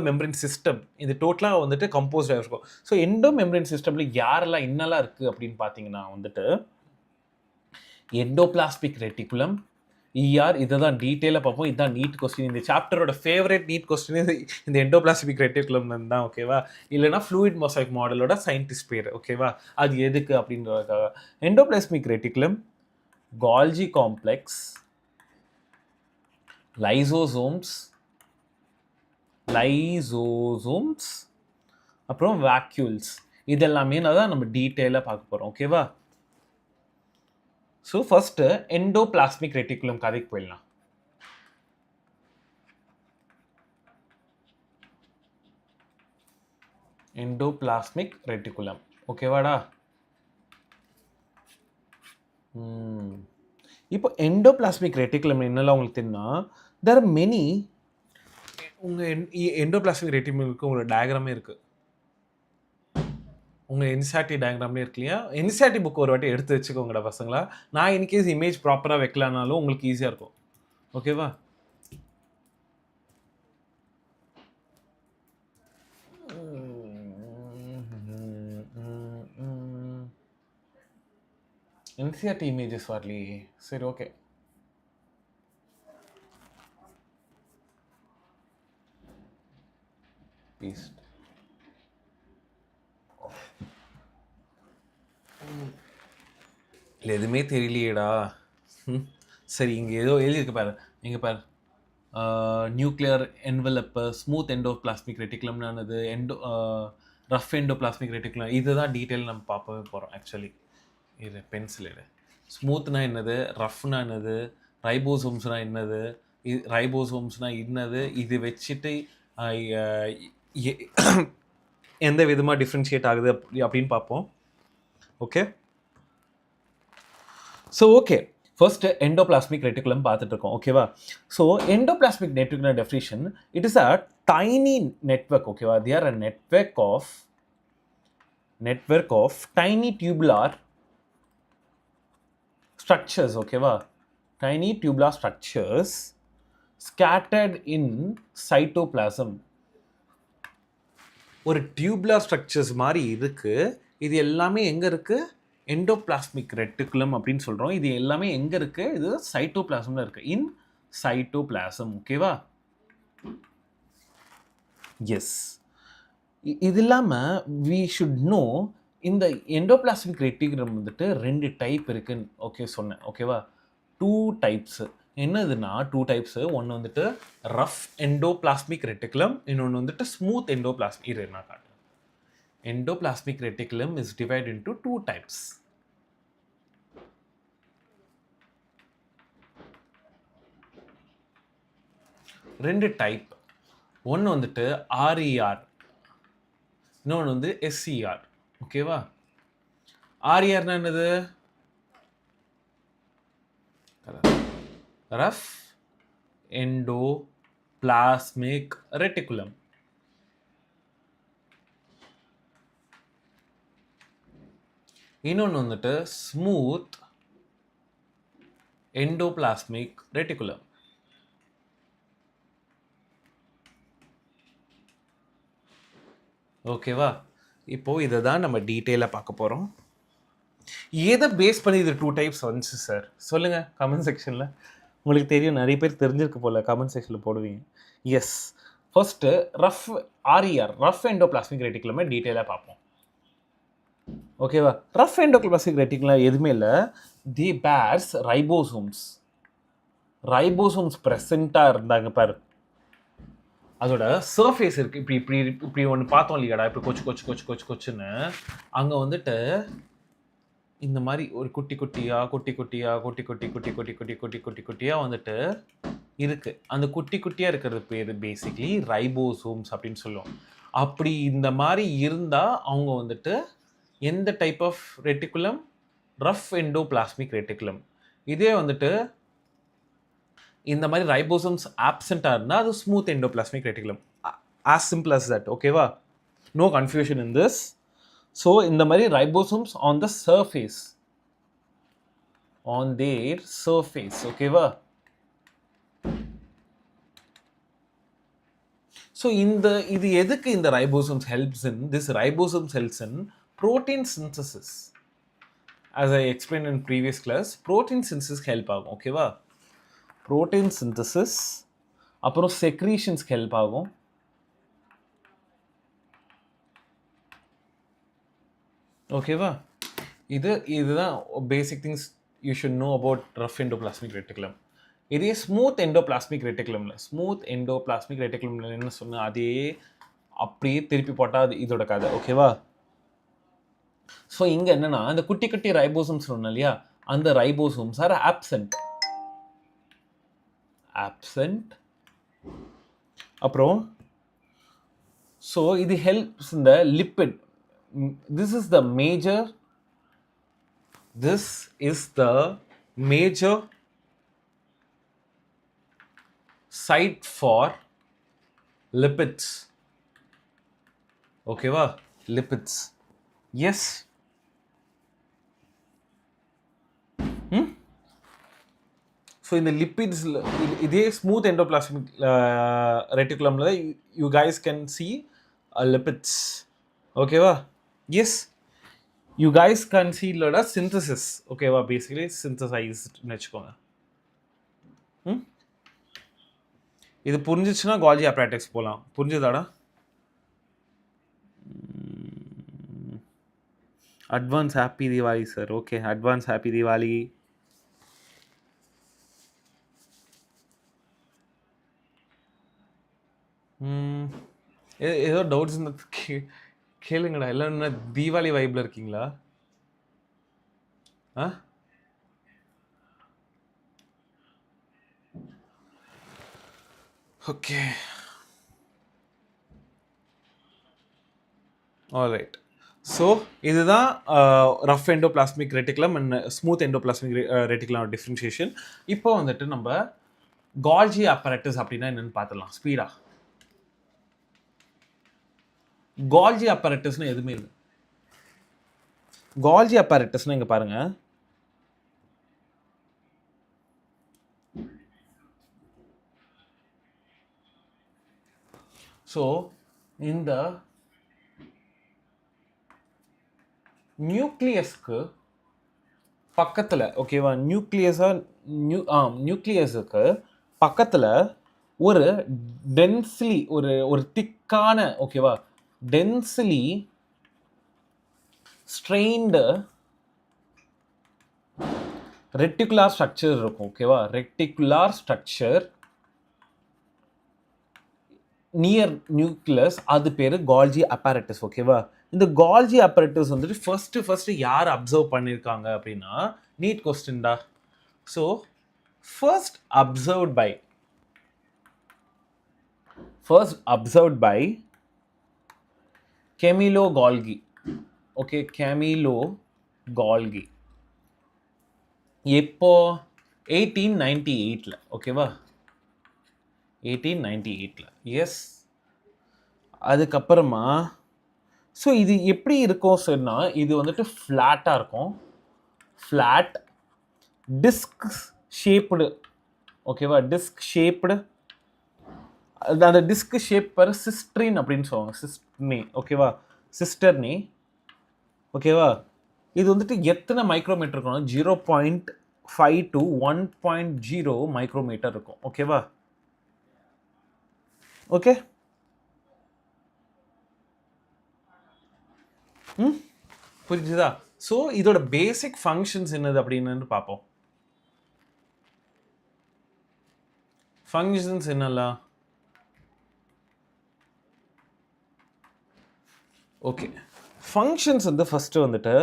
membrane system இது டோட்டலாக வந்துட்டு கம்போஸ்டாக இருக்கும். ஸோ எண்டோ மெம்ப்ரெயின் சிஸ்டமில் யாரெல்லாம் என்னெல்லாம் இருக்குது அப்படின்னு பார்த்தீங்கன்னா வந்துட்டு எண்டோபிளாஸ்மிக் ரெட்டிகுலம், இதை தான் டீட்டெயிலாக பார்ப்போம். இதுதான் நீட் கொஸ்டின். இந்த சாப்டரோட ஃபேவரட் நீட் கொஸ்டின் இந்த எண்டோபிளாஸ்மிக் ரெட்டிகுலம் தான். ஓகேவா? இல்லைனா ஃப்ளூயிட் மொசைக் மாடலோட சயின்டிஸ்ட் பேர். ஓகேவா? அது எதுக்கு அப்படின்றதுக்காக. Endoplasmic reticulum, Golgi complex, lysosomes, அப்புறம் வேக்யூல்ஸ், இதெல்லாமே தான் நம்ம டீட்டெயிலாக பார்க்க போகிறோம். ஓகேவா? ஸோ ஃபர்ஸ்ட்டு எண்டோபிளாஸ்மிக் ரெட்டிகுலம் கதைக்கு போயிடலாம். Endoplasmic reticulum. ஓகேவாடா? இப்போ எண்டோபிளாஸ்மிக் ரெட்டிகுலம் என்னெல்லாம் உங்களுக்கு தெரியும்னா, தேர் ஆர் மெனி. உங்கள் எண்டோபிளாஸ்மிக் ரெட்டிகுலமுக்கு உங்களோட டயக்ராமே இருக்குது. உங்கள் என்சிஆர்டி டயக்ராம்லேயே இருக்கு இல்லையா? என்சிஆர்டி புக் ஒரு வாட்டி எடுத்து வச்சுக்கோங்கடா பசங்களா. நான் இன்கேஸ் இமேஜ் ப்ராப்பராக வைக்கலானாலும் உங்களுக்கு ஈஸியாக இருக்கும். ஓகேவா? என்சிஆர்டி இமேஜஸ் வரலையே. சரி, ஓகே. பீஸ்ட் இல்லை, எதுவுமே தெரியலையேடா. சரி, இங்கே ஏதோ எழுதியிருக்கு பாரு. இங்கே பாரு, நியூக்ளியர் என்வலப்பு, ஸ்மூத் எண்டோபிளாஸ்மிக் ரெட்டிகுலம்னானது, ரஃப் எண்டோபிளாஸ்மிக் ரெட்டிகுலம், இதுதான் டீட்டெயில் நம்ம பார்க்கவே போகிறோம் ஆக்சுவலி. இது பென்சில் இது. ஸ்மூத்னா என்னது, ரஃப்னா என்னது, ரைபோசோம்ஸ்னால் என்னது, ரைபோசோம்ஸ்னால் என்னது, இது வச்சுட்டு எந்த விதமாக டிஃப்ரென்ஷியேட் ஆகுது அப்படின்னு பார்ப்போம். Okay, so okay, first endoplasmic reticulum பார்த்துட்டு இருக்கோம். ஓகேவா? So endoplasmic reticular definition, it is a tiny network. ஓகேவா? They are a network of tiny tubular structures. ஓகேவா? Tiny tubular structures scattered in cytoplasm. ஒரு டியூபுலார் ஸ்ட்ரக்சர்ஸ் மாதிரி இருக்கு. இது எல்லாமே எங்கே இருக்குது? எண்டோபிளாஸ்மிக் ரெட்டிகுலம் அப்படின்னு சொல்கிறோம். இது எல்லாமே எங்கே இருக்குது? இது சைட்டோபிளாசமில் இருக்குது. இன் சைட்டோபிளாசம். ஓகேவா? எஸ். இது இல்லாமல் வி ஷுட் நோ, இந்த எண்டோபிளாஸ்மிக் ரெட்டிகுலம் வந்துட்டு 2 டைப் இருக்குன்னு சொன்னேன். ஓகேவா? 2 டைப்ஸு. என்னதுன்னா 2 டைப்ஸு. ஒன்று வந்துட்டு ரஃப் எண்டோபிளாஸ்மிக் ரெட்டிகுலம், இன்னொன்று வந்துட்டு ஸ்மூத் எண்டோபிளாஸ்மிக். இது என்ன காட்டு? Endoplasmic reticulum is divided into 2 types. ரெண்டு டைப். ஒன்று வந்துட்டு ஆர்இஆர், இன்னொன்று வந்து எஸ்சிஆர். ஓகேவா? ஆர்இஆர்னா என்னது? Rough endoplasmic reticulum. இன்னொன்று வந்துட்டு ஸ்மூத் எண்டோபிளாஸ்மிக் ரெட்டிகுலம். ஓகேவா? இப்போது இதை தான் நம்ம டீட்டெயிலாக பார்க்க போகிறோம். எதை பேஸ் பண்ணி இது 2 டைப்ஸ் வந்துச்சு சார்? சொல்லுங்கள் கமெண்ட் செக்ஷனில். உங்களுக்கு தெரியும், நிறைய பேர் தெரிஞ்சிருக்க போல், கமெண்ட் செக்ஷனில் போடுவீங்க. Yes, first rough RER, rough endoplasmic ரெட்டிகுலமே டீட்டெயிலாக பார்ப்போம். ஓகேவா? ரஃப் எண்டோபிளாஸ்மிக் ரெட்டிகுலம் எதுவுமே இல்லை, தி பேர்ஸ் ரைபோசோம்ஸ். ரைபோசோம்ஸ் ப்ரெசண்ட்டாக இருந்தாங்க பாரு, அதோட சர்ஃபேஸ் இருக்குது. இப்படி இப்படி இப்படி ஒன்று பார்த்தோம் இல்லையாடா, இப்படி கொச்சுன்னு அங்கே வந்துட்டு இந்த மாதிரி ஒரு குட்டி குட்டியாக வந்துட்டு இருக்குது. அந்த குட்டி குட்டியாக இருக்கிறது பேர் பேசிக்லி ரைபோசோம்ஸ் அப்படின்னு சொல்லுவோம். அப்படி இந்த மாதிரி இருந்தால் அவங்க வந்துட்டு எந்த type of reticulum? Rough endoplasmic reticulum. இதே வந்துட்டு இந்த மாதிரி ரைபோசோம்ஸ் ஆப்சென்ட்டாக இருந்தால் அது smooth endoplasmic reticulum. as simple as that. ஓகேவா? No confusion in this. So இந்த மாதிரி ribosomes on the surface, on their surface. ஓகேவா? ஸோ இது எதுக்கு இந்த ribosomes helps in this? Ribosomes helps in protein synthesis. As I explained in previous class, protein synthesis help ஆகும். ஓகேவா? protein synthesis, அப்புறம் secretions help ஆகும். ஓகேவா? இதுதான் basic things you should know about rough endoplasmic reticulum. இதே smooth endoplasmic ரெட்டிகுலம்ல, smooth endoplasmic ரெட்டிகுலம்ல என்ன சொன்னால் அதே அப்படியே திருப்பி போட்டால் அது இதோட கதை. ஓகேவா? ஸோ இங்கே என்னென்னா, அந்த குட்டி குட்டி ரைபோசோம்ஸ் சொன்னோம் இல்லையா, அந்த ரைபோசோம்ஸ் ஆர் ஆப்சென்ட். அப்புறம் ஸோ இது ஹெல்ப்ஸ் இந்த lipid. This is the major site for lipids. ஓகேவா? லிப்பிட்ஸ். எஸ். ஸோ இந்த லிப்பிட்ஸில் இதே ஸ்மூத் எண்டோபிளாஸ்மிக் ரெட்டிகுலமில் you guys can see lipids. ஓகேவா? Yes, you guys can see இல்லோட சிந்தசிஸ். ஓகேவா? பேசிக்கலி சிந்தசைஸ்ன்னு வச்சுக்கோங்க. இது புரிஞ்சிச்சுன்னா கால்ஜி அப்ராக்டிக்ஸ் போகலாம். புரிஞ்சுதாடா? Advance happy Deepavali sir. Okay, advance happy Deepavali. ஏதோ டவுட்ஸ் இருந்தா கேளுங்கடா. எல்லாம் என்ன தீபாவளி வைப்ல இருக்கீங்களா? ஆ ஓகே, ஆல்ரைட். ஸோ இதுதான் rough endoplasmic reticulum and smooth endoplasmic reticulum differentiation. இப்போ வந்துட்டு நம்ம கால்ஜி அப்பரேட்டஸ் அப்படின்னா என்னன்னு பார்த்துடலாம் ஸ்பீடா. கால்ஜி அப்பரேட்டஸ்னு எதுவுமே இல்லை. கால்ஜி அப்பரேட்டஸ்னு இங்கே பாருங்க. ஸோ இந்த நியூக்ளியஸ்க்கு பக்கத்தில், ஓகேவா, நியூக்ளியஸுக்கு பக்கத்தில் ஒரு டென்ஸ்லி ஒரு திக்கான, ஓகேவா, டென்ஸ்லி ஸ்ட்ரெயின்டு ரெட்டிகுலார் ஸ்ட்ரக்சர் இருக்கும். ஓகேவா, ரெட்டிகுலார் ஸ்ட்ரக்சர் நியர் நியூக்ளியஸ், அது பேர் கால்ஜி அப்பரேட்டஸ். ஓகேவா, இந்த கால்ஜி அப்பரேட்டஸ் வந்துட்டு ஃபர்ஸ்ட் யார் அப்சர்வ் பண்ணியிருக்காங்க அப்படின்னா, நீட் கொஸ்டின்டா. So first observed by Camillo Golgi. ஓகே, Camillo Golgi எப்போ 1898ல. ஓகேவா, 1898ல. எஸ். அதுக்கப்புறமா ஸோ இது எப்படி இருக்கும் சொன்னா, இது வந்துட்டு ஃப்ளாட்டாக இருக்கும். Flat disk shaped. ஓகேவா, டிஸ்க் ஷேப்டு. அந்த டிஸ்க் ஷேப் பேர் சிஸ்ட்ரின் அப்படின்னு சொல்லுவாங்க. சிஸ்டர்னி. ஓகேவா, சிஸ்டர்னி. ஓகேவா, இது வந்துட்டு எத்தனை மைக்ரோமீட்டர் இருக்கும்னா 0.5 to 1.0 மைக்ரோமீட்டர் இருக்கும். ஓகேவா, ஓகே. புரிஞ்சுதா? ஸோ இதோட பேசிக் ஃபங்க்ஷன்ஸ் என்னது அப்படின்னு பார்ப்போம். ஃபங்க்ஷன்ஸ் என்னலாம்? ஓகே, ஃபங்க்ஷன்ஸ் வந்து ஃபஸ்ட்டு வந்துட்டு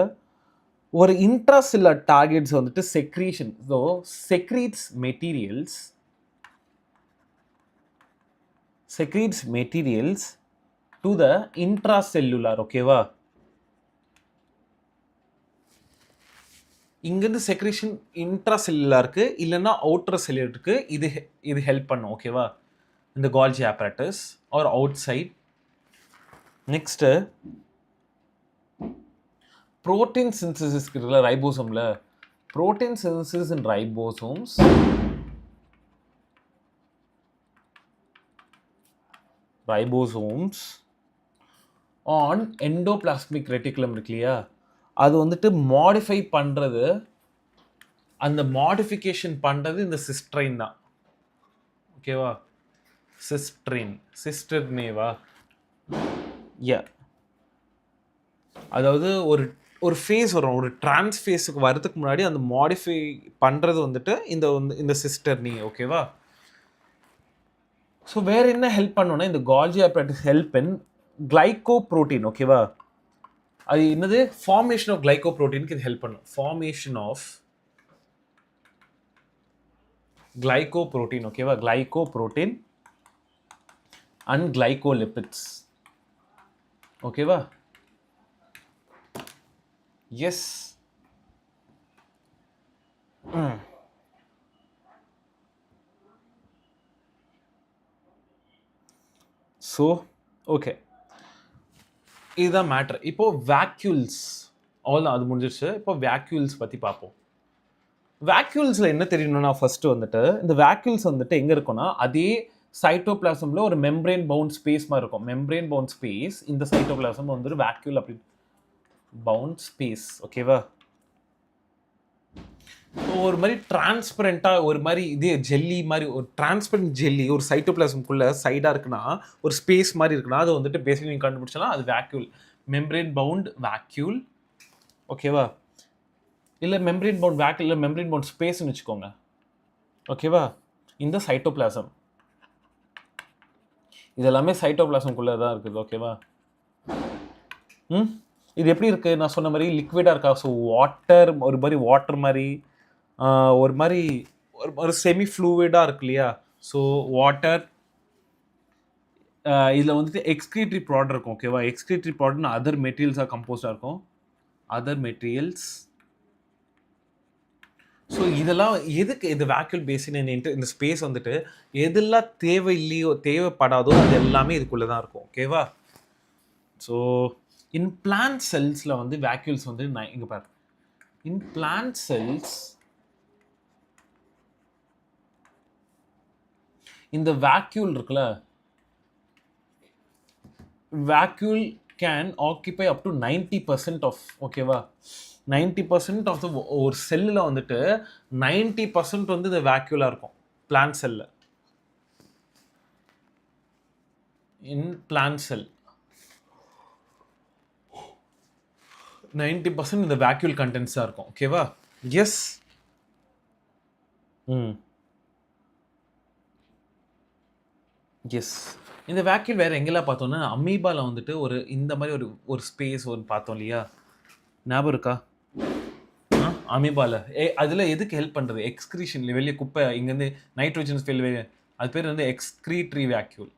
ஒரு இன்ட்ராசெல்லுலர் டார்கெட்ஸ் வந்துட்டு secretion. So secretes materials to the intracellular. ஓகேவா, இங்கேருந்து செக்ரேஷன் இன்ட்ராசெல்லுலாருக்கு இல்லைன்னா அவுட்டர் செல்லுலருக்கு இது ஹெல்ப் பண்ணும். ஓகேவா, இந்த Golgi apparatus are outside. Next protein synthesis இருக்குல்ல ரைபோசோமில், protein synthesis in ribosomes on endoplasmic reticulum இருக்கு இல்லையா, அது வந்துட்டு மாடிஃபை பண்ணுறது, அந்த மாடிஃபிகேஷன் பண்ணுறது இந்த சிஸ்ட்ரைன் தான். ஓகேவா, சிஸ்டர்னேவா, யா. அதாவது ஒரு ஃபேஸ் வரும், ஒரு டிரான்ஸ்ஃபேஸுக்கு வரதுக்கு முன்னாடி அந்த மாடிஃபை பண்ணுறது வந்துட்டு இந்த சிஸ்டர்னி. ஓகேவா, ஸோ வேறு என்ன ஹெல்ப் பண்ணோன்னா, இந்த Golgi apparatus help in glycoprotein. ஓகேவா, அது என்னது, ஃபார்மேஷன் ஆஃப் கிளைகோப்ரோட்டீனுக்கு இது ஹெல்ப் பண்ணும். Formation of glycoprotein. ஓகேவா, கிளைகோப்ரோட்டீன் அண்ட் கிளைகோலிபிட்ஸ். ஓகேவா, எஸ். ஸோ ஓகே, இதுதான் மேட்ரு. இப்போ வேக்யூல்ஸ் அவ்வளோதான், அது முடிஞ்சிருச்சு. இப்போ வேக்யூல்ஸ் பற்றி பார்ப்போம். வேக்யூல்ஸில் என்ன தெரியணும்னா, ஃபர்ஸ்ட் வந்துட்டு இந்த வேக்யூல்ஸ் வந்துட்டு எங்கே இருக்கும்னா, அதே சைட்டோபிளாசமில் ஒரு மெம்ப்ரேன் பவுண்ட் ஸ்பேஸ் மாதிரி இருக்கும். மெம்ப்ரேன் பவுண்ட் ஸ்பேஸ் இந்த சைட்டோபிளாசம் வந்துட்டு வேக்யூல் அப்படி பவுண்ட் ஸ்பேஸ். ஓகேவா, ஒரு மாதிரி டிரான்ஸ்பரண்ட்டாக, ஒரு மாதிரி இதே ஜெல்லி மாதிரி, ஒரு டிரான்ஸ்பரண்ட் ஜெல்லி ஒரு சைட்டோபிளாசம்குள்ளே சைடாக இருக்குன்னா, ஒரு ஸ்பேஸ் மாதிரி இருக்குன்னா, அது வந்துட்டு பேசிக் நீங்கள் கண்டுபிடிச்சலாம் அது வேக்யூல், மெம்ப்ரேன் பவுண்ட் வேக்யூல். ஓகேவா, இல்லை மெம்ப்ரேன் பவுண்ட் வேக்யூல், இல்லை மெம்ப்ரேன் பவுண்ட் ஸ்பேஸ்ன்னு வச்சுக்கோங்க. ஓகேவா, இந்த சைட்டோபிளாசம் இது எல்லாமே சைட்டோபிளாசம்குள்ளே தான் இருக்குது. ஓகேவா? இது எப்படி இருக்குது? நான் சொன்ன மாதிரி லிக்விடாக இருக்கா? ஸோ வாட்டர் ஒரு மாதிரி வாட்டர் மாதிரி ஒரு மாதிரி ஒரு செமி ஃப்ளூவிடாக இருக்கு இல்லையா? ஸோ வாட்டர் இதில் வந்துட்டு எக்ஸ்க்ரீட்டரி ப்ராடக்ட் இருக்கும். ஓகேவா? எக்ஸ்க்ரீட்டரி ப்ராடக்ட்னா அதர் மெட்டீரியல்ஸாக கம்போஸ்டாக இருக்கும். Other materials. ஸோ இதெல்லாம் எதுக்கு இது வேக்யூல் பேசின் இந்த ஸ்பேஸ் வந்துட்டு எதெல்லாம் தேவையில்லையோ தேவைப்படாதோ அது எல்லாமே இதுக்குள்ளே தான் இருக்கும். ஓகேவா? ஸோ இன் பிளான்ட் செல்ஸில் வந்து வேக்யூல்ஸ் வந்து இங்கே பாரு. இன் பிளான்ட் செல்ஸ் இந்த வேக்யூல் இருக்குல்ல, vacuole can occupy up to 90% of, ஓகேவா? 90% ஆஃப் த ஒரு செல்லில் வந்துட்டு 90% வந்து இந்த வேக்யூலாக இருக்கும் பிளான்ட் செல்லில். இன் பிளான்ட் செல் 90% இந்த வேக்யூல் கண்டென்ட்ஸாக இருக்கும். ஓகேவா? எஸ். எஸ். இந்த வேக்யூல் வேறு எங்கெல்லாம் பார்த்தோன்னா அமீபாவில் வந்துட்டு ஒரு இந்த மாதிரி ஒரு ஸ்பேஸ் ஒரு பார்த்தோம் இல்லையா? ஞாபகம் இருக்கா? அமீபாவில் அதில் எதுக்கு ஹெல்ப் பண்ணுறது? எக்ஸ்க்ரீஷன் வெளியே குப்பை இங்கேருந்து நைட்ரோஜன் ஸ்பெல் வெளியே, அது பேர் வந்து எக்ஸ்க்ரீட்ரி வேக்யூல்.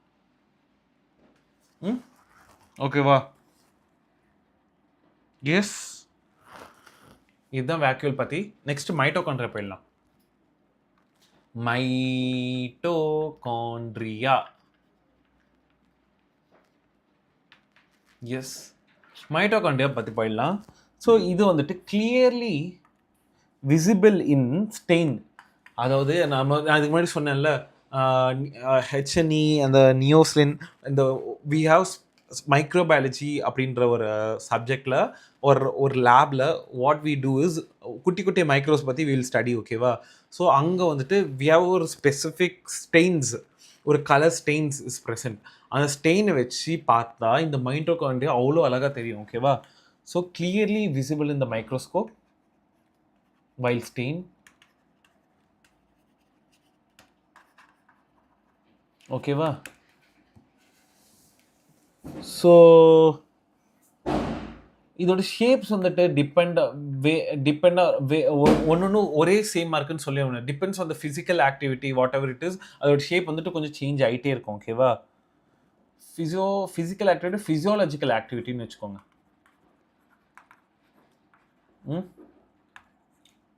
ஓகேவா? எஸ். இதுதான் வேக்யூல் பற்றி. நெக்ஸ்ட் மைட்டோகாண்ட்ரியா போயிடலாம். மைட்டோகாண்ட்ரியா. எஸ், மைட்டோகாண்ட்ரியா பற்றி போயிடலாம். ஸோ இது வந்துட்டு கிளியர்லி விசிபிள் இன் ஸ்டெயின். அதாவது நான் அதுக்கு முன்னாடி சொன்னேன்ல, ஹெச்என்இ அந்த நியோஸ்லின் இந்த வி ஹாவ் மைக்ரோபயாலஜி அப்படின்ற ஒரு சப்ஜெக்டில் ஒரு லேபில் வாட் வி டூ இஸ் குட்டி குட்டி மைக்ரோஸ் பற்றி வில் ஸ்டடி. ஓகேவா? ஸோ அங்கே வந்துட்டு வி ஹாவ் ஒரு ஸ்பெசிஃபிக் ஸ்டெயின்ஸ், ஒரு கலர் ஸ்டெயின்ஸ் இஸ் ப்ரெசன்ட். அந்த ஸ்டெயினை வச்சு பார்த்தா இந்த மைட்டோகாண்ட்ரியா அவ்வளோ அழகாக தெரியும். ஓகேவா? So clearly visible in the microscope while stain. ஓகேவா? ஸோ இதோட ஷேப்ஸ் வந்துட்டு ஒன்று ஒரே சேமாக இருக்குன்னு சொல்லி ஒன்று depends on the physical activity whatever it is. அதோட ஷேப் வந்துட்டு கொஞ்சம் சேஞ்ச் ஆகிட்டே இருக்கும். ஓகேவா? ஃபிசிக்கல் ஆக்டிவிட்டி ஃபிசியாலஜிக்கல் ஆக்டிவிட்டின்னு வச்சுக்கோங்க.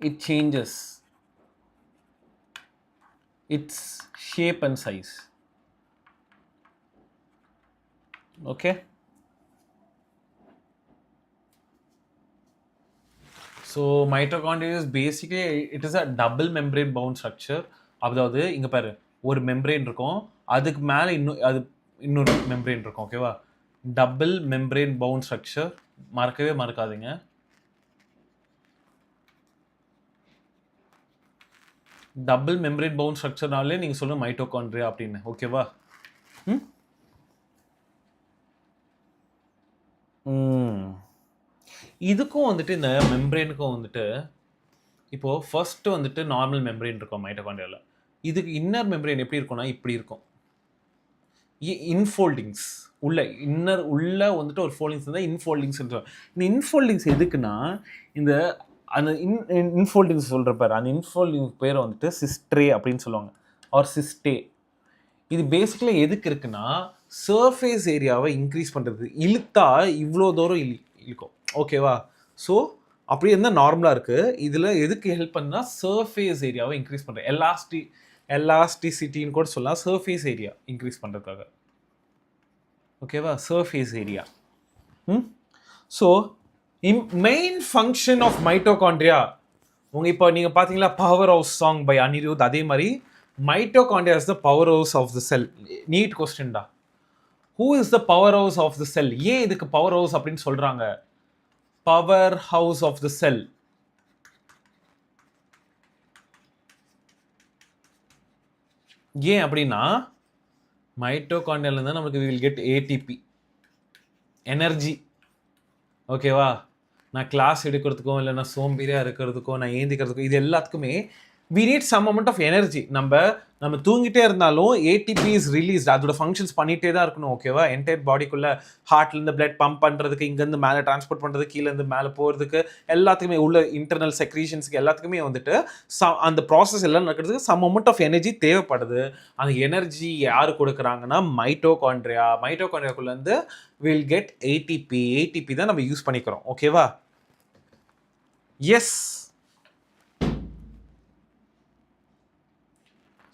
it changes its shape and size. Okay, so mitochondria is basically it is a double membrane bound structure. அதாவது இங்க பாரு, ஒரு மெம்பரேன் இருக்கும், அதுக்கு மேல இன்னொரு மெம்பரேன் இருக்கும். ஓகேவா? Double membrane bound structure. மறக்கவே மறக்காதீங்க. டபுள் மெம்பரேன் பவுண்ட் ஸ்ட்ரக்சர்னாலே நீங்கள் சொல்லுங்கள் மைட்டோகாண்ட்ரியா அப்படின்னு. ஓகேவா? இதுக்கும் வந்துட்டு இந்த மெம்பரேனுக்கும் வந்துட்டு இப்போது ஃபர்ஸ்ட்டு வந்துட்டு நார்மல் மெம்பரேன் இருக்கும் மைட்டோகாண்ட்ரியாவில். இதுக்கு இன்னர் மெம்பரேன் எப்படி இருக்கும்னா இப்படி இருக்கும். இன்ஃபோல்டிங்ஸ் உள்ள வந்துட்டு ஒரு ஃபோல்டிங்ஸ் இருந்தால் இன்ஃபோல்டிங்ஸ். இந்த இன்ஃபோல்டிங்ஸ் எதுக்குன்னா இந்த அந்த இன்ஃபோல்டிங்ஸ் சொல்கிற பேர், அந்த இன்ஃபோல்டிங்ஸ் பேரை வந்துட்டு சிஸ்ட்ரே அப்படின்னு சொல்லுவாங்க, ஆர் சிஸ்டே. இது பேசிக்கலி எதுக்கு இருக்குன்னா சர்ஃபேஸ் ஏரியாவை இன்க்ரீஸ் பண்ணுறது. இழுத்தா இவ்வளோ தூரம் இழுக்கும். ஓகேவா? ஸோ அப்படி இருந்தால் நார்மலாக இருக்குது. இதில் எதுக்கு ஹெல்ப் பண்ணால் சர்ஃபேஸ் ஏரியாவை இன்க்ரீஸ் பண்ணுறது. எலாஸ்டிசிட்டின்னு கூட சொல்லலாம், சர்ஃபேஸ் ஏரியா இன்க்ரீஸ் பண்ணுறதுக்காக. ஓகேவா? Surface area. So main function of mitochondria இப்போ நீங்கள் பார்த்தீங்களா power house song by Anirudh, அதே மாதிரி mitochondria is the power house of the cell. NEET கொஸ்டின்டா. Who is the power house of the cell? ஏன் இதுக்கு பவர் ஹவுஸ் அப்படின்னு சொல்கிறாங்க? Power house of the cell. ஏன் அப்படின்னா மைட்டோகாண்ட்ரியாலேருந்து நமக்கு வில் கெட் ஏடிபி எனர்ஜி. ஓகேவா? நான் கிளாஸ் எடுக்கிறதுக்கோ இல்லை நான் சோம்பேறியாக இருக்கிறதுக்கோ நான் ஏந்திக்கிறதுக்கோ இது எல்லாத்துக்குமே we need some amount of energy. நம்ம தூங்கிட்டே இருந்தாலும் ஏடிபி இஸ் ரிலீஸ்ட், அதோட ஃபங்க்ஷன்ஸ் பண்ணிகிட்டே தான் இருக்கணும். ஓகேவா? என்டையர் பாடிக்குள்ளே ஹார்ட்லேருந்து பிளட் பம்ப் பண்ணுறதுக்கு, இங்கேருந்து மேலே டிரான்ஸ்போர்ட் பண்ணுறதுக்கு, கீழேருந்து மேலே போகிறதுக்கு, எல்லாத்துக்குமே உள்ள இன்டர்னல் செக்ரீஷன்ஸுக்கு எல்லாத்துக்குமே வந்துட்டு அந்த ப்ராசஸ் எல்லாம் நடக்கிறதுக்கு சம் அமௌண்ட் ஆஃப் எனர்ஜி தேவைப்படுது. அந்த எனர்ஜி யார் கொடுக்குறாங்கன்னா மைட்டோகாண்ட்ரியாக்குள்ளேருந்து வில் கெட் ஏடிபி தான் நம்ம யூஸ் பண்ணிக்கிறோம். ஓகேவா? எஸ்.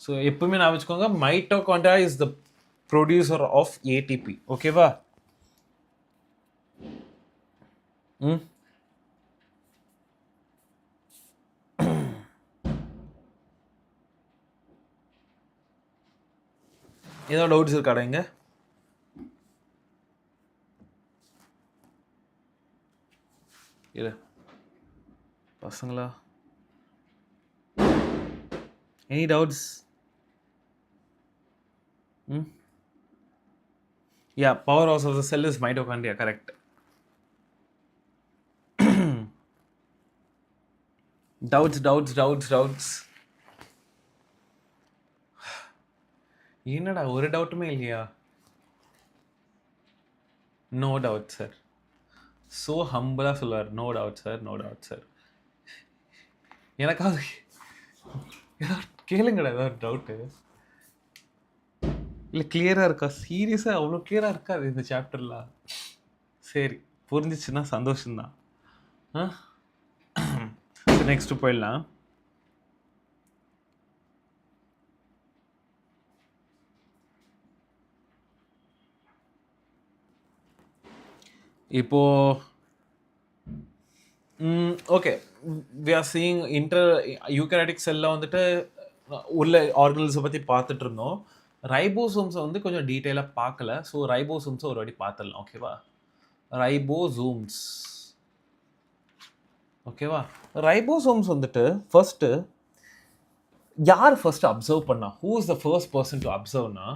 ஸோ எப்பவுமே நான் வச்சுக்கோங்க, mitochondria is the producer of ATP. ஓகேவா? ஏதோ டவுட்ஸ் இருக்காடா இங்க? இல்லை பசங்களா, any doubts? Yeah, powerhouse of the cell is mitochondria, correct. Doubts. என்னடா ஒரு டவுட்டுமே இல்லையா? No doubt sir. ஸோ ஹம்பிளாக சொல்லுவார். No doubt sir. எனக்காவது ஏதாவது கேளுங்கடா, ஏதாவது டவுட்டு. இல்லை கிளியராக இருக்கா? சீரியஸாக அவ்வளோ கிளியராக இருக்காது இந்த சாப்டரில். சரி, புரிஞ்சிச்சுன்னா சந்தோஷம்தான். நெக்ஸ்ட்டு போயிடலாம். இப்போ okay, we are seeing eukaryotic செல்லில் வந்துட்டு உள்ள ஆர்கனல்ஸை பற்றி பார்த்துட்டு இருந்தோம். ரைபோசோம்ஸை வந்து கொஞ்சம் டீட்டெயிலாக பார்க்கல. ஸோ ரைபோசோம்ஸை ஒரு வாட்டி பார்த்துடலாம். ஓகேவா? ரைபோசோம்ஸ். ஓகேவா? ரைபோசோம்ஸ் வந்துட்டு ஃபர்ஸ்ட்டு யார் ஃபர்ஸ்ட் அப்சர்வ் பண்ணா? Who is the first person to அப்சர்வ்னா,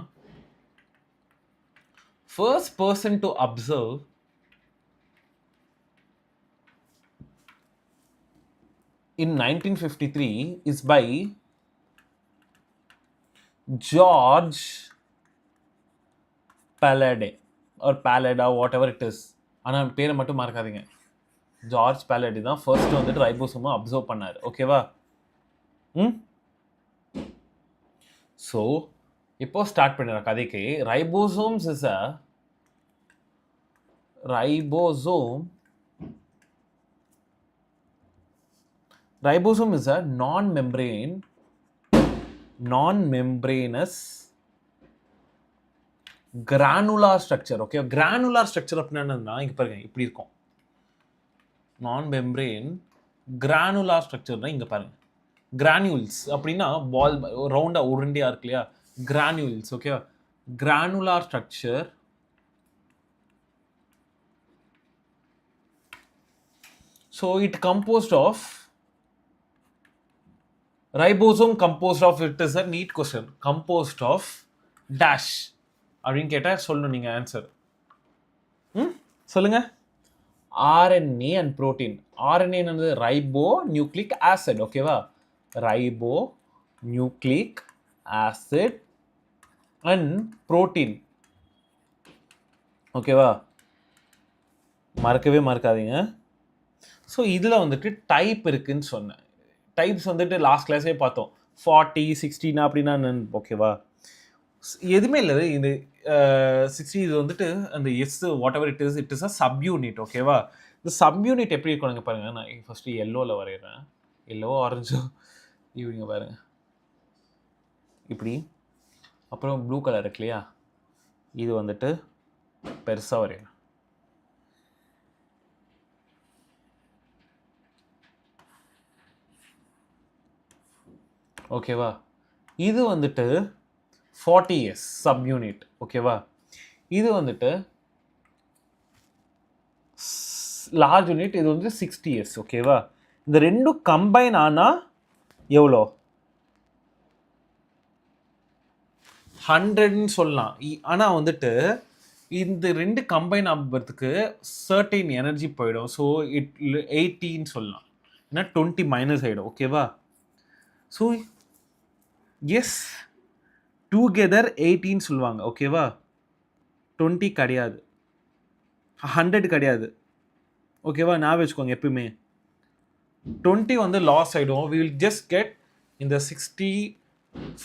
first person to observe in 1953 is by George Palade or Palada, whatever it is. ஆனால் பேரை மட்டும் மறக்காதீங்க. ஜார்ஜ் பாலடி தான் ஃபர்ஸ்ட் வந்துட்டு ரைபோசோமை அப்சர்வ் பண்ணார். ஓகேவா? ஸோ இப்போ ஸ்டார்ட் பண்ணிடுற கதைக்கு. Ribosomes is a Ribosome is a non-membranous granular structure. Okay, granular structure அப்படின்னா என்னன்னா, இங்க பாருங்க இப்படி இருக்கும். non-membrane granular structure இங்க பாருங்க. granules அப்படின்னா பால் ரவுண்டா உருண்டையா இருக்கு இல்லையா? granules. Okay, granular structure so it composed of ribosome composed of, it is a NEET question, composed of dash அப்படின்னு கேட்டால் சொல்லணும் நீங்கள் ஆன்சர். சொல்லுங்க. RNA and protein. RNA என்னது? Ribonucleic acid. ஓகேவா? Ribonucleic acid and protein. ஓகேவா? மறக்கவே மறக்காதீங்க. ஸோ இதில் வந்துட்டு டைப் இருக்குன்னு சொன்னேன். டைப்ஸ் வந்துட்டு லாஸ்ட் கிளாஸே பார்த்தோம். 40, 16 அப்படின்னா ஓகேவா? எதுவுமே இல்லை. இது 60 இது வந்துட்டு அந்த what ever it is a sub unit. ஓகேவா? இந்த சப் யூனிட் எப்படி இருக்கணுங்க பாருங்க. நான் ஃபர்ஸ்ட்டு எல்லோவில் வரைகிறேன். எல்லோ ஆரஞ்சோ இவங்க பாருங்க இப்படி. அப்புறம் ப்ளூ கலர் இருக்கு இல்லையா? இது வந்துட்டு பெருசாக வரைகிறேன். ஓகேவா? இது வந்துட்டு 40s சப் யூனிட். ஓகேவா? இது வந்துட்டு லார்ஜ் யூனிட். இது வந்து 60s. ஓகேவா? இந்த ரெண்டும் கம்பைன் ஆனால் எவ்வளோ? 100ன்னு சொல்லலாம். ஆனால் வந்துட்டு இந்த ரெண்டு கம்பைன் ஆகிறதுக்கு சர்டைன் எனர்ஜி போயிடும். ஸோ 80ன்னு சொல்லலாம். ஏன்னா 20 மைனஸ் ஆகிடும். ஓகேவா? ஸோ எஸ் டுகெதர் 18 சொல்லுவாங்க ஓகேவா. 20 கிடையாது, 100 கிடையாது ஓகேவா. ஞாபகம் வச்சுக்கோங்க எப்பயுமே 20 வந்து லாஸ் ஆகிடும். வி வில் ஜஸ்ட் கெட் இந்த 60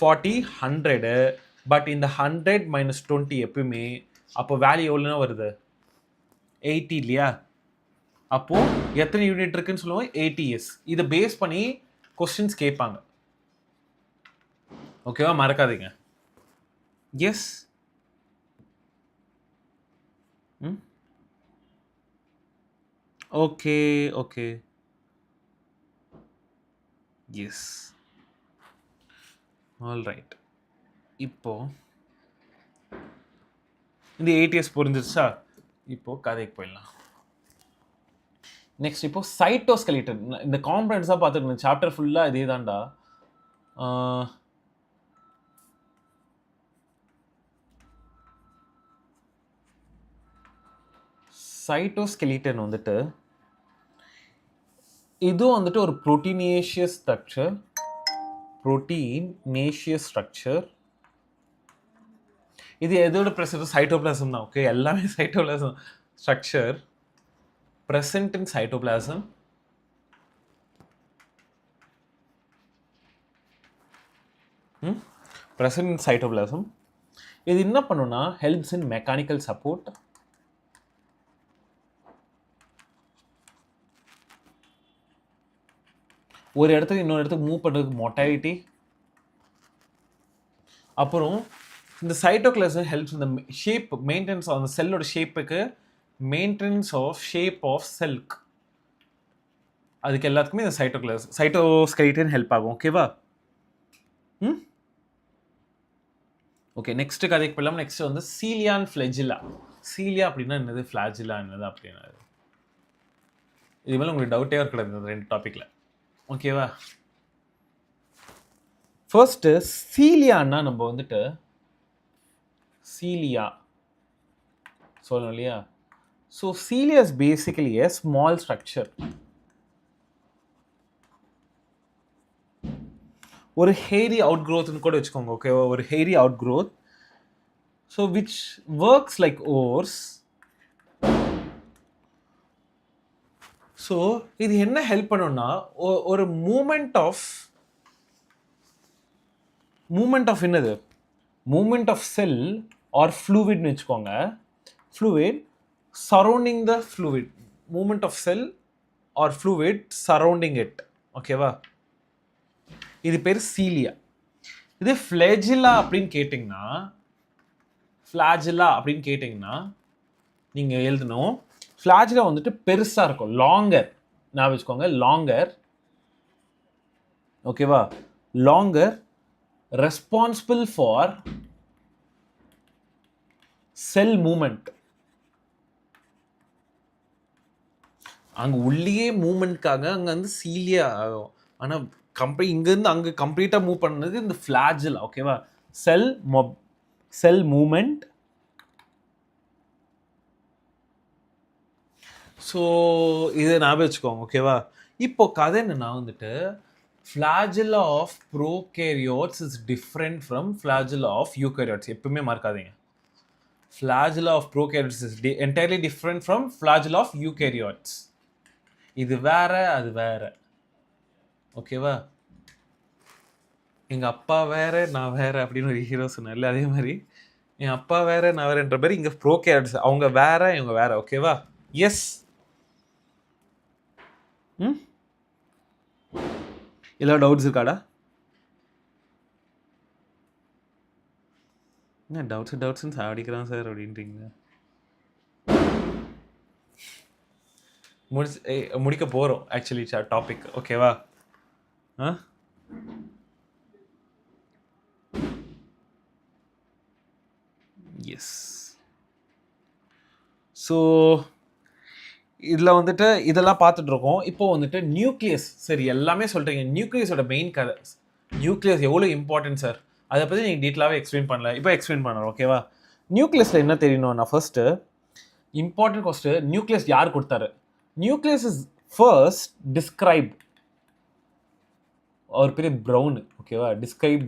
40 100. பட் இந்த 100 மைனஸ் 20 எப்பயுமே அப்போ வேல்யூ எவ்வளோனா வருது 80 இல்லையா. அப்போது எத்தனை யூனிட் இருக்குன்னு சொல்லுவோம் 80s. இதை பேஸ் பண்ணி கொஸ்டின்ஸ் கேட்பாங்க ஓகேவா, மறக்காதீங்க. S okay okay yes all right. இப்போ இந்த 80s புரிஞ்சிருச்சா. இப்போ கதைக்கு போயிடலாம். நெக்ஸ்ட் இப்போ சைட்டோஸ்கெலிட்டன். இந்த காம்பனன்ட்ஸாக பார்த்துட்டு சாப்டர் ஃபுல்லாக இதே தான்டா. சைட்டோஸ்கெலிட்டன் வந்துட்டு இதுவும் வந்துட்டு ஒரு புரோட்டீனேஷியஸ் ஸ்ட்ரக்சர். இது எதோட ப்ரெசன்ட் சைட்டோபிளாசம் தான். ஓகே, எல்லாமே cytoplasm structure present in cytoplasm. Present in cytoplasm. இது என்ன பண்ணுனா helps in mechanical support, ஒரு இடத்துக்கு இன்னொரு இடத்துக்கு மூவ் பண்ணுறதுக்கு மொட்டாலிட்டி. அப்புறம் இந்த சைட்டோபிளாசம் ஹெல்ப்ஸ் இந்த ஷேப் மெயின்டெனன்ஸ் அந்த செல்லோட ஷேப்புக்கு, மெயின்டெனன்ஸ் ஆஃப் ஷேப் ஆஃப் செல்க், அதுக்கு எல்லாத்துக்குமே இந்த சைட்டோஸ்கெலிட்டன் ஹெல்ப் ஆகும் ஓகேவா. ஓகே, நெக்ஸ்ட் கதைக்கு போயிடலாம். நெக்ஸ்ட் வந்து சீலியா அண்ட் ஃப்ளெஜிலா. சீலியா அப்படின்னா என்னது, ஃப்ளாஜிலா என்னது அப்படின்னா இது மேலே உங்களுக்கு டவுட்டே இருக்கிறது இந்த 2 டாப்பிக்கில் ஓகேவா. ஃபர்ஸ்ட்டு சீலியான்னா நம்ம வந்துட்டு சீலியா சொல்லணும் இல்லையா. So cilia is basically a small structure. ஒரு ஹேரி அவுட் க்ரோத்னு கூட வச்சுக்கோங்க ஓகேவா. ஒரு hairy outgrowth. So which works like oars. ஸோ இது என்ன ஹெல்ப் பண்ணுன்னா ஒரு மூமெண்ட் ஆஃப் என்னது, மூமெண்ட் ஆஃப் செல் ஆர் ஃப்ளூவிட்னு வச்சுக்கோங்க. Fluid surrounding the fluid, movement of cell or fluid surrounding it ஓகேவா. இது பேர் சீலியா. இது ஃப்ளெஜிலா அப்படின்னு கேட்டிங்கன்னா நீங்கள் எழுதணும். ஃப்ளாஜிலா வந்துட்டு பெருசாக இருக்கும், லாங்கர். நான் வச்சுக்கோங்க லாங்கர் ஓகேவா. Longer responsible for cell movement. அங்கே உள்ளேயே மூமெண்ட்காக அங்கே வந்து சீலியா ஆகும். ஆனால் இங்கேருந்து அங்கே கம்ப்ளீட்டாக மூவ் பண்ணது இந்த ஃப்ளாஜிலா ஓகேவா. செல் மூமெண்ட். ஸோ இதை ஞாபகம் வச்சுக்கோங்க ஓகேவா. இப்போ கதை என்னன்னா வந்துட்டு flagella of prokaryotes is different from flagella of eukaryotes. எப்பவுமே மறக்காதீங்க, flagella of prokaryotes is entirely different from flagella of eukaryotes. இது வேற, அது வேற ஓகேவா. எங்கள் அப்பா வேற நான் வேற அப்படின்னு ஒரு ஹீரோ சொன்னார்ல, அதே மாதிரி என் அப்பா வேற நான் வேறன்ற மாதிரி இங்கே ப்ரோகேரியோட்ஸ் அவங்க வேற இவங்க வேற ஓகேவா. எஸ் எல்லா டவுட்ஸ் இருக்காடா? என்ன டவுட்ஸ்ன்னு சாடிக்கிறான் சார் அப்படின்றீங்க. முடிக்க போகிறோம் ஆக்சுவலி டாபிக் ஓகேவா. எஸ். ஸோ இதில் வந்துட்டு இதெல்லாம் பார்த்துட்ருக்கோம். இப்போ வந்துட்டு நியூக்ளியஸ். சரி, எல்லாமே சொல்கிறீங்க. நியூக்ளியஸோட மெயின் கதை, நியூக்ளியஸ் எவ்வளோ இம்பார்ட்டன்ட் சார், அதை பற்றி நீங்கள் டீட்டெயிலாகவே எக்ஸ்பிளைன் பண்ணல. இப்போ எக்ஸ்பிளைன் பண்ணுறோம் ஓகேவா. நியூக்ளியஸில் என்ன தெரியணும், நான் ஃபர்ஸ்ட்டு இம்பார்ட்டன்ட் கொஸ்டின், நியூக்ளியஸ் யார் கொடுத்தாரு. நியூக்ளியஸ் இஸ் ஃபர்ஸ்ட் டிஸ்கிரைப்ட் அவர் பேர் ப்ரௌன், ஓகேவா? Describe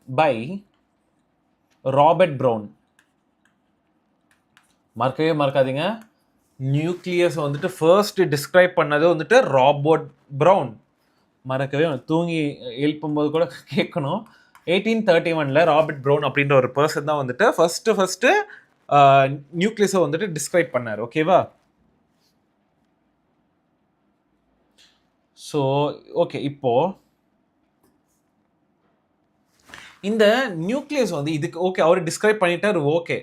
by Robert Brown. மறக்கவே மறக்காதீங்க, நியூக்ளியஸ் வந்துட்டு ஃபர்ஸ்ட் டிஸ்கிரைப் பண்ணது வந்துட்டு ராபர்ட் ப்ரௌன். மறக்கவே தூங்கி எழுப்பும்போது கூட கேட்கணும். 1831 ராபர்ட் ப்ரௌன் அப்படின்ற ஒரு பர்சன் தான் வந்துட்டு ஃபர்ஸ்ட் நியூக்ளியஸை வந்துட்டு டிஸ்கிரைப் பண்ணார், ஓகேவா? ஸோ ஓகே, இப்போ இந்த நியூக்ளியஸ் வந்து இதுக்கு ஓகே அவர் டிஸ்கிரைப் பண்ணிட்டார், ஓகே.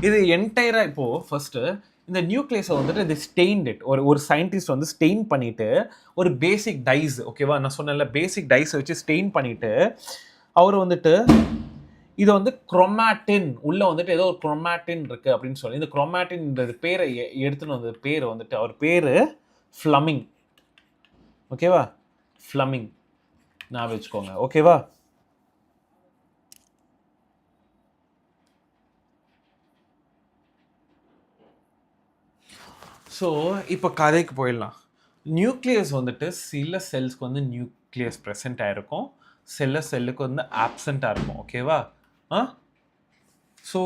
இது என்டையராக இப்போது ஃபர்ஸ்ட்டு இந்த நியூக்ளியஸை வந்துட்டு இது ஸ்டெயின்ட் இட், ஒரு சயின்டிஸ்ட் வந்து ஸ்டெயின் பண்ணிவிட்டு ஒரு பேசிக் டைஸ், ஓகேவா? நான் சொன்னேன்ல, பேசிக் டைஸை வச்சு ஸ்டெயின் பண்ணிவிட்டு அவர் வந்துட்டு இதை வந்து குரோமாட்டின் உள்ளே வந்துட்டு ஏதோ ஒரு குரோமாட்டின் இருக்குது அப்படின்னு சொல்லி இந்த குரோமாட்டின்ன்றது பேரை எடுத்துன்னு வந்தது பேர் வந்துட்டு அவர் பேர் ஃப்ளமிங், ஓகேவா? ஃப்ளமிங் ஞாபகம் வச்சுக்கோங்க, ஓகேவா? ஸோ இப்போ கதைக்கு போயிடலாம். நியூக்ளியஸ் வந்துட்டு சில செல்ஸ்க்கு வந்து நியூக்ளியஸ் ப்ரெசென்ட் ஆகிருக்கும், சில செல்லுக்கு வந்து ஆப்சண்ட்டாக இருக்கும், ஓகேவா? ஸோ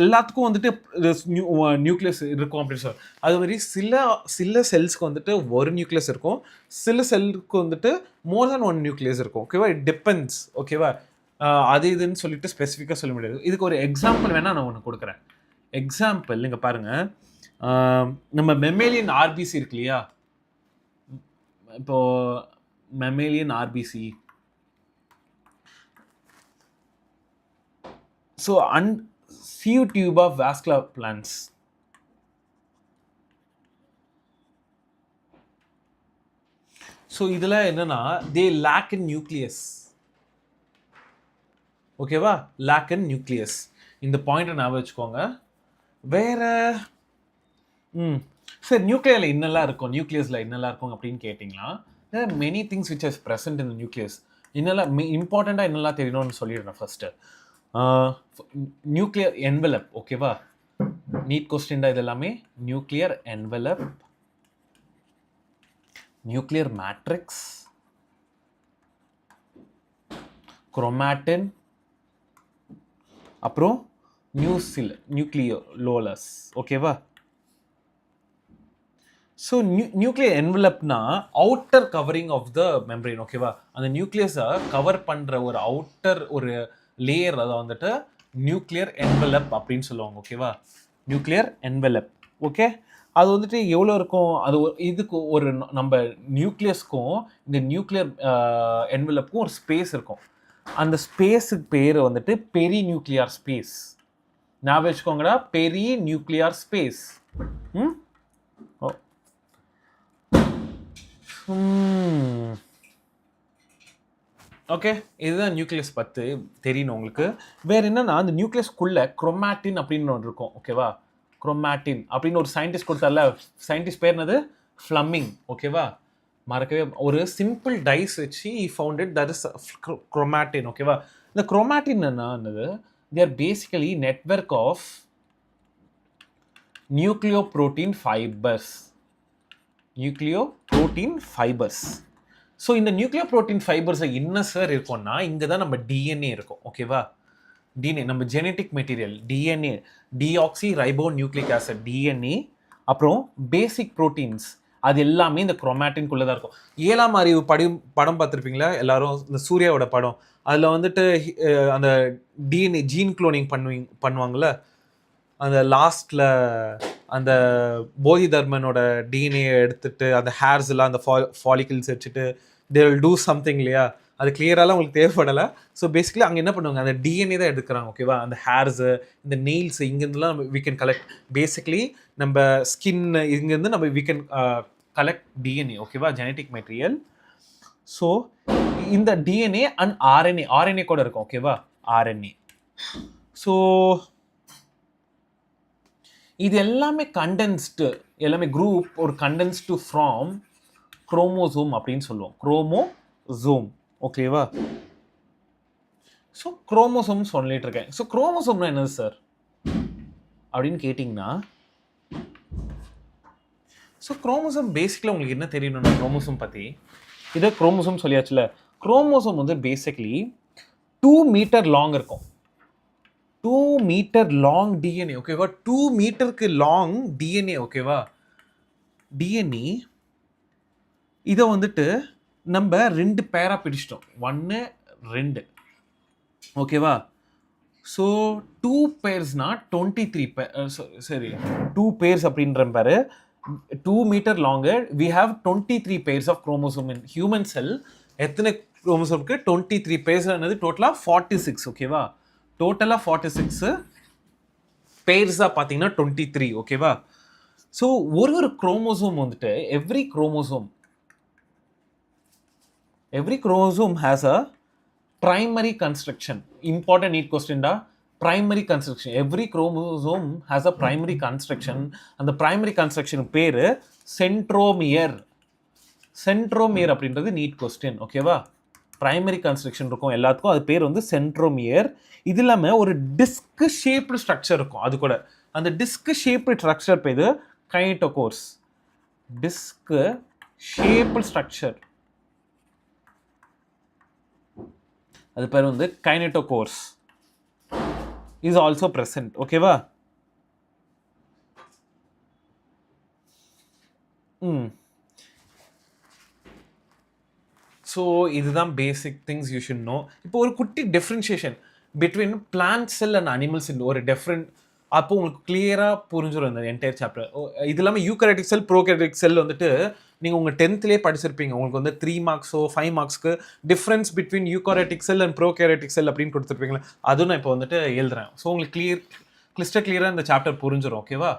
எல்லாத்துக்கும் வந்துட்டு நியூக்ளியஸ் இருக்கும் அப்படின்னு சொல்லி அது மாதிரி சில செல்ஸ்க்கு வந்துட்டு ஒரு நியூக்ளியஸ் இருக்கும், சில செல்லுக்கு வந்துட்டு மோர் தென் ஒன் நியூக்ளியஸ் இருக்கும், ஓகேவா? இட் டிபெண்ட்ஸ், ஓகேவா? அது இதுன்னு சொல்லிட்டு ஸ்பெசிஃபிக்காக சொல்ல முடியாது. இதுக்கு ஒரு எக்ஸாம்பிள் வேணால் நான் ஒன்று கொடுக்குறேன். எக்ஸாம்பிள் நீங்கள் பாருங்கள், நம்ம மெமேலியன் ஆர்பிசி இருக்கு இல்லையா? இப்போ மெமேலியன் RBC, so sieve tube of vascular plants. So இதில் என்னன்னா they lack in nucleus, ஓகேவா? lack in nucleus. இந்த பாயிண்ட்டை ஞாபகம் வச்சுக்கோங்க. வேற சரி, நியூக்ளியரில் என்னெல்லாம் இருக்கும், நியூக்ளியஸில் என்னெல்லாம் இருக்கும் அப்படின்னு கேட்டிங்களா? there are many things which is present in the nucleus. என்னெல்லாம் இம்பார்ட்டண்ட்டாக என்னெல்லாம் தெரியணும்னு சொல்லிடுறேன் ஃபர்ஸ்ட்டு. நியூக்ளியர் என்வெலப், ஓகேவா? நீட் கொஸ்டின் தான் இது எல்லாமே. Nuclear envelope, nuclear matrix, chromatin, அப்புறம் நியூக்ளியோலஸ், ஓகேவா? ஸோ நியூக்ளியர் என்வெலப்னா outer covering of the membrane, ஓகேவா? அந்த நியூக்ளியஸை கவர் பண்ணுற ஒரு அவுட்டர் ஒரு லேயர், அதை வந்துட்டு நியூக்ளியர் என்வெலப் அப்படின்னு சொல்லுவாங்க, ஓகேவா? Nuclear envelope, okay. அது வந்துட்டு எவ்வளோ இருக்கும், அது இதுக்கு ஒரு நம்ம நியூக்ளியஸ்க்கும் இந்த நியூக்ளியர் என்வெலப்புக்கும் ஒரு ஸ்பேஸ் இருக்கும். அந்த ஸ்பேஸுக்கு பேர் வந்துட்டு பெரி நியூக்ளியர் ஸ்பேஸ். ஞாபகம் வச்சுக்கோங்கடா, பெரி நியூக்ளியர் ஸ்பேஸ். ஓகே, இதுதான் நியூக்ளியஸ் பற்றி தெரியணும் உங்களுக்கு. வேறு என்னன்னா, அந்த நியூக்ளியஸ்க்குள்ளே குரோமாட்டின் அப்படின்னு ஒன்று இருக்கும், ஓகேவா? குரோமாட்டின் அப்படின்னு ஒரு சயின்டிஸ்ட் கொடுத்தால, சயின்டிஸ்ட் பேர் என்னது? ஃப்ளமிங், ஓகேவா? மறக்கவே, ஒரு சிம்பிள் டைஸ் வச்சு ஃபவுண்டட் தட் இஸ் குரோமாட்டின், ஓகேவா? இந்த குரோமாட்டின் என்னது? They are basically network of nucleoprotein fibres. Nucleoprotein fibres. So இந்த நியூக்ளியோப்ரோட்டீன் ஃபைபர்ஸை என்ன சார் இருக்கும்னா, இங்கே தான் நம்ம டிஎன்ஏ இருக்கும், ஓகேவா? டிஎன்ஏ நம்ம genetic material, DNA deoxy ribo nucleic acid, DNA, அப்புறம் பேசிக் ப்ரோட்டீன்ஸ், அது எல்லாமே இந்த குரோமாட்டின்குள்ளே தான் இருக்கும். 7ஆம் அறிவு படம் பார்த்துருப்பீங்களா எல்லாரும், இந்த சூர்யாவோட படம். அதில் வந்துட்டு அந்த டிஎன்ஏ ஜீன் குளோனிங் பண்ணுவாங்கள்ல, அந்த லாஸ்ட்டில் அந்த போதி தர்மனோட டிஎன்ஏ எடுத்துட்டு அந்த ஹேர்ஸ் எல்லாம் அந்த ஃபாலிகிள்ஸ் வச்சுட்டு தே வில் டூ சம்திங் இல்லையா? அது கிளியராலாம் உங்களுக்கு தேவைப்படலை. ஸோ பேசிக்கலி அங்கே என்ன பண்ணுவாங்க, அந்த டிஎன்ஏ தான் எடுக்கிறாங்க, ஓகேவா? அந்த ஹேர்ஸு, இந்த நெயில்ஸு, இங்கேருந்துலாம் நம்ம வி கேன் கலெக்ட். பேசிக்கலி நம்ம ஸ்கின் இங்கேருந்து நம்ம வி கேன் கலெக்ட் டிஎன்ஏ, ஓகேவா? Genetic material. ஸோ இந்த டிஎன்ஏ அண்ட் ஆர்என்ஏ கூட இருக்கும், ஓகேவா? ஆர்என்ஏ. ஸோ இது எல்லாமே கண்டென்ஸ்டு, எல்லாமே குரூப் ஒரு கண்டென்ஸ்டு ஃப்ரம் குரோமோசோம் அப்படின்னு சொல்லுவோம். குரோமோசோம், ஓகேவா? ஸோ குரோமோசோம் சொல்லிட்டு இருக்கேன். ஸோ குரோமோசோம்னா என்னது சார் அப்படின்னு கேட்டிங்கன்னா, ஸோ குரோமோசோம் பேசிக்கலாக உங்களுக்கு என்ன தெரியணும்னா, குரோமோசோம் பற்றி இதை குரோமோசோம் சொல்லியாச்சுல. குரோமோசோம் வந்து பேசிக்லி 2 மீட்டர் லாங் இருக்கும். 2 மீட்டர் லாங் டிஎன்ஏ ஓகேவா, 2 மீட்டருக்கு லாங் டிஎன்ஏ ஓகேவா. டிஎன்ஏ இதை வந்துட்டு நம்ம 2 பேராக பிடிச்சிட்டோம், 1 2 ஓகேவா. ஸோ 2 பேர்ஸ்னா 23 சரி 2 பேர்ஸ் அப்படின்ற பாரு 2 metre long we have 23 pairs of chromosome in human cell. எத்தனை குரோமோசோம்க்கு 23 பேர்ஸ்ன்றது டோட்டலாக 46 ஓகேவா. டோட்டலாக 46 பேர்ஸாக பார்த்தீங்கன்னா 23 ஓகேவா. ஸோ ஒரு குரோமோசோம் வந்துட்டு every chromosome has a primary construction. Important NEET question da, primary construction. Every chromosome has a primary construction, and the primary construction பேரு centromere. Centromere அப்படின்றது NEET question ஓகேவா. primary construction இருக்கும் எல்லாத்துக்கும், அது பேர் வந்து centromere. இது இல்லாமல் ஒரு டிஸ்க் ஷேப்டு ஸ்ட்ரக்சர் இருக்கும் அது கூட. அந்த டிஸ்க் ஷேப்டு ஸ்ட்ரக்சர் பேர் கைனட்டோகோர்ஸ். டிஸ்க் ஷேப்டு ஸ்ட்ரக்சர் அது பேர் வந்து கைனட்டோகோர்ஸ் இஸ் ஆல்சோ ப்ரெசன்ட் ஓகேவா. ஸோ இதுதான் basic things you should no. இப்போ ஒரு குட்டி differentiation between plant sell and animal செல் ஒரு டிஃப்ரெண்ட், அப்போ உங்களுக்கு கிளியராக புரிஞ்சிடும் இந்த என்டையர் சாப்டர். இது இல்லாமல் யூகரியோட்டிக் செல் ப்ரோகரியோட்டிக் செல் வந்துட்டு நீங்கள் உங்கள் 10th படிச்சிருப்பீங்க. உங்களுக்கு வந்து 3 மார்க்ஸோ 5 மார்க்ஸ்க்கு difference between eukaryotic cell and prokaryotic cell அப்படின்னு கொடுத்துருப்பீங்களா, அதுவும் நான் இப்போ வந்துட்டு எழுதுறேன். ஸோ உங்களுக்கு கிளியராக இந்த சாப்டர் புரிஞ்சிடும் ஓகேவா.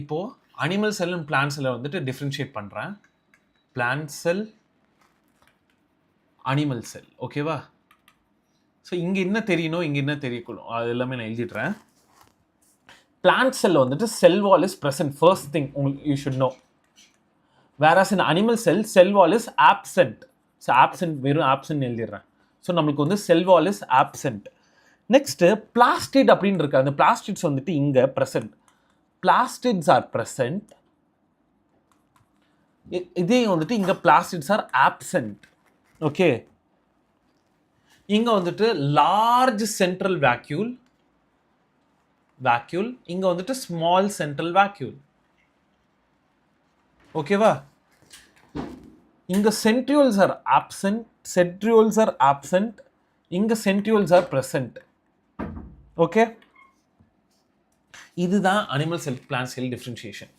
இப்போது அனிமல் செல் அண்ட் பிளான்ட் செல்லை வந்துட்டு டிஃப்ரென்ஷியேட் பண்ணுறேன். பிளான்ட் செல், அனிமல் செல் ஓகேவா. ஸோ இங்கே என்ன தெரியணும், இங்கே என்ன தெரியக்கூடும், அது எல்லாமே நான் எழுதிடுறேன். பிளான்ட் செல்ல வந்துட்டு cell wall is present, first thing உங்களுக்கு you should know. whereas in animal cell wall is absent. So absent, வெறும் ஆப்சென்ட் எழுதிடுறேன். ஸோ நம்மளுக்கு வந்து cell wall is absent. Next plastid அப்படின்னு இருக்கு, அந்த பிளாஸ்டிட்ஸ் வந்துட்டு இங்கே ப்ரெசன்ட். பிளாஸ்டிட்ஸ் are present. இதே வந்துட்டு இங்கே பிளாஸ்டிட்ஸ் ஆர் ஆப்சென்ட் ஓகே. இங்கே வந்துட்டு லார்ஜ் சென்ட்ரல் வேக்யூல், இங்கே வந்துட்டு ஸ்மால் சென்ட்ரல் வேக்யூல் ஓகேவா. இங்கே சென்ட்ரியோல்ஸ் ஆர் ஆப்சென்ட், இங்கே சென்ட்ரியோல்ஸ் ஆர் ப்ரெசன்ட் ஓகே. இதுதான் அனிமல் செல் பிளான்ட் செல் டிஃப்ரென்ஷியேஷன்.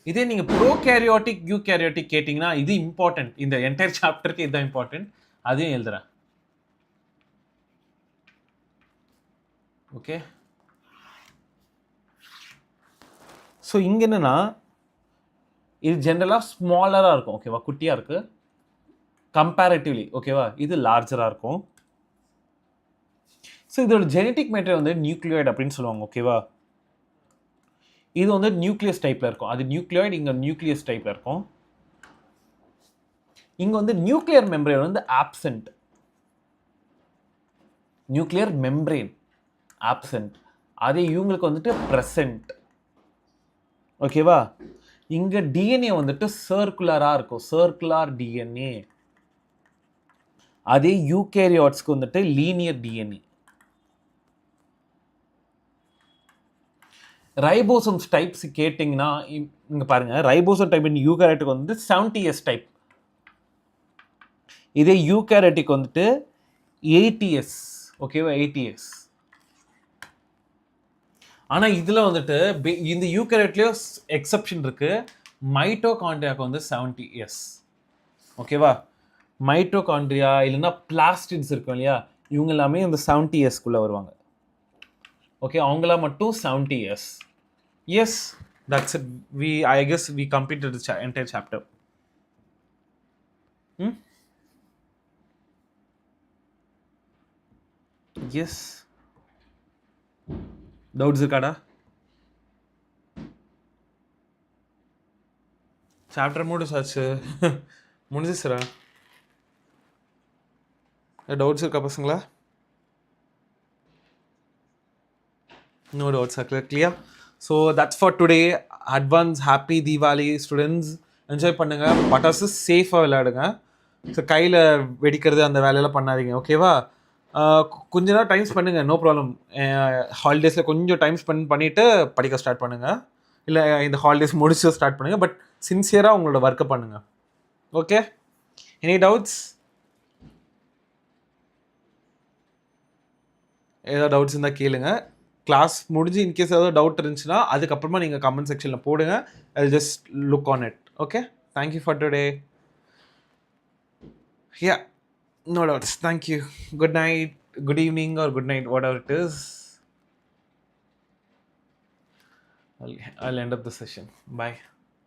இதே நீங்கள் ப்ரோகேரியோட்டிக் யூகேரியோட்டிக் கேட்டிங்கன்னா இது இம்பார்ட்டன்ட், இந்த என்டையர் சாப்டருக்கு இதுதான் இம்பார்ட்டன்ட், அதையும் எழுதுறேன் ஓகே. ஸோ இங்கே என்னென்னா இது ஜென்ரலாக ஸ்மாலராக இருக்கும் ஓகேவா, குட்டியாக இருக்குது கம்பேரிட்டிவ்லி ஓகேவா. இது லார்ஜராக இருக்கும். ஸோ இதோட ஜெனட்டிக் மெட்டீரியல் வந்து நியூக்ளியாய்டு அப்படின்னு சொல்லுவாங்க ஓகேவா. இது வந்து நியூக்ளியஸ் டைப்பில் இருக்கும், அது நியூக்ளியாய்டு, இங்கே நியூக்ளியஸ் டைப்பில் இருக்கும். இங்கே வந்து நியூக்ளியர் மெம்பரேன் வந்து ஆப்சென்ட், நியூக்ளியர் மெம்பரேன் ஆப்சென்ட். அதே இவங்களுக்கு வந்துட்டு ப்ரெசன்ட் ஓகேவா. இங்கே டிஎன்ஏ வந்துட்டு சர்க்குலராக இருக்கும், சர்க்குலர் டிஎன்ஏ. அதே யூகேரியாட்ஸ்க்கு வந்துட்டு லீனியர் டிஎன்ஏ. ரைபோசோம்ஸ் டைப்ஸ் கேட்டிங்கன்னா இங்கே பாருங்கள், ரைபோசோம் டைப் இன் யூகேரியோட்டிக் வந்துட்டு 70S டைப். இதே யூகேரியோட்டிக் வந்துட்டு 80S ஓகேவா, 80S. ஆனால் இதில் வந்துட்டு இந்த யூகேரியோட்லேயும் எக்ஸப்ஷன் இருக்குது. மைட்டோகாண்ட்ரியாவுக்கு வந்து 70S ஓகேவா. மைட்டோகாண்ட்ரியா இல்லைன்னா பிளாஸ்டிட்ஸ் இருக்கும் இல்லையா, இவங்க எல்லாமே இந்த 70Sக்குள்ளே வருவாங்க ஓகே. அவங்களாம் மட்டும் 70S. Yes, that's it. I guess we completed the entire chapter. Yes, doubts இருக்காடா? சாப்டர் முடிச்சாச்சு, முடிஞ்சிச்சுரா. டவுட்ஸ் இருக்கா பசங்களா? No doubts are clear. So that's for today. Advance happy Diwali students. Enjoy பண்ணுங்க, பட்டாசு சேஃபாக விளையாடுங்க. ஸோ கையில் வெடிக்கிறது அந்த வேலையெல்லாம் பண்ணாதீங்க, ஓகேவா? கொஞ்ச நேரம் டைம் பண்ணுங்கள், நோ ப்ராப்ளம். ஹாலிடேஸில் கொஞ்சம் டைம் ஸ்பெண்ட் பண்ணிவிட்டு படிக்க ஸ்டார்ட் பண்ணுங்கள், இல்லை இந்த ஹாலிடேஸ் முடிச்சு ஸ்டார்ட் பண்ணுங்கள். பட் சின்சியராக உங்களோட ஒர்க்கை பண்ணுங்கள், ஓகே? Any doubts? ஏதாவது டவுட்ஸ் இருந்தால் கேளுங்க. கிளாஸ் முடிஞ்சு இன்கேஸ் ஏதாவது டவுட் இருந்துச்சுன்னா அதுக்கப்புறமா நீங்கள் கமெண்ட் செக்ஷனில் போடுங்க. I just look on it. Okay, thank you for today. Yeah, no doubts. Thank you. Good night, good evening, or good night, whatever it is. I'll end up the session. Bye.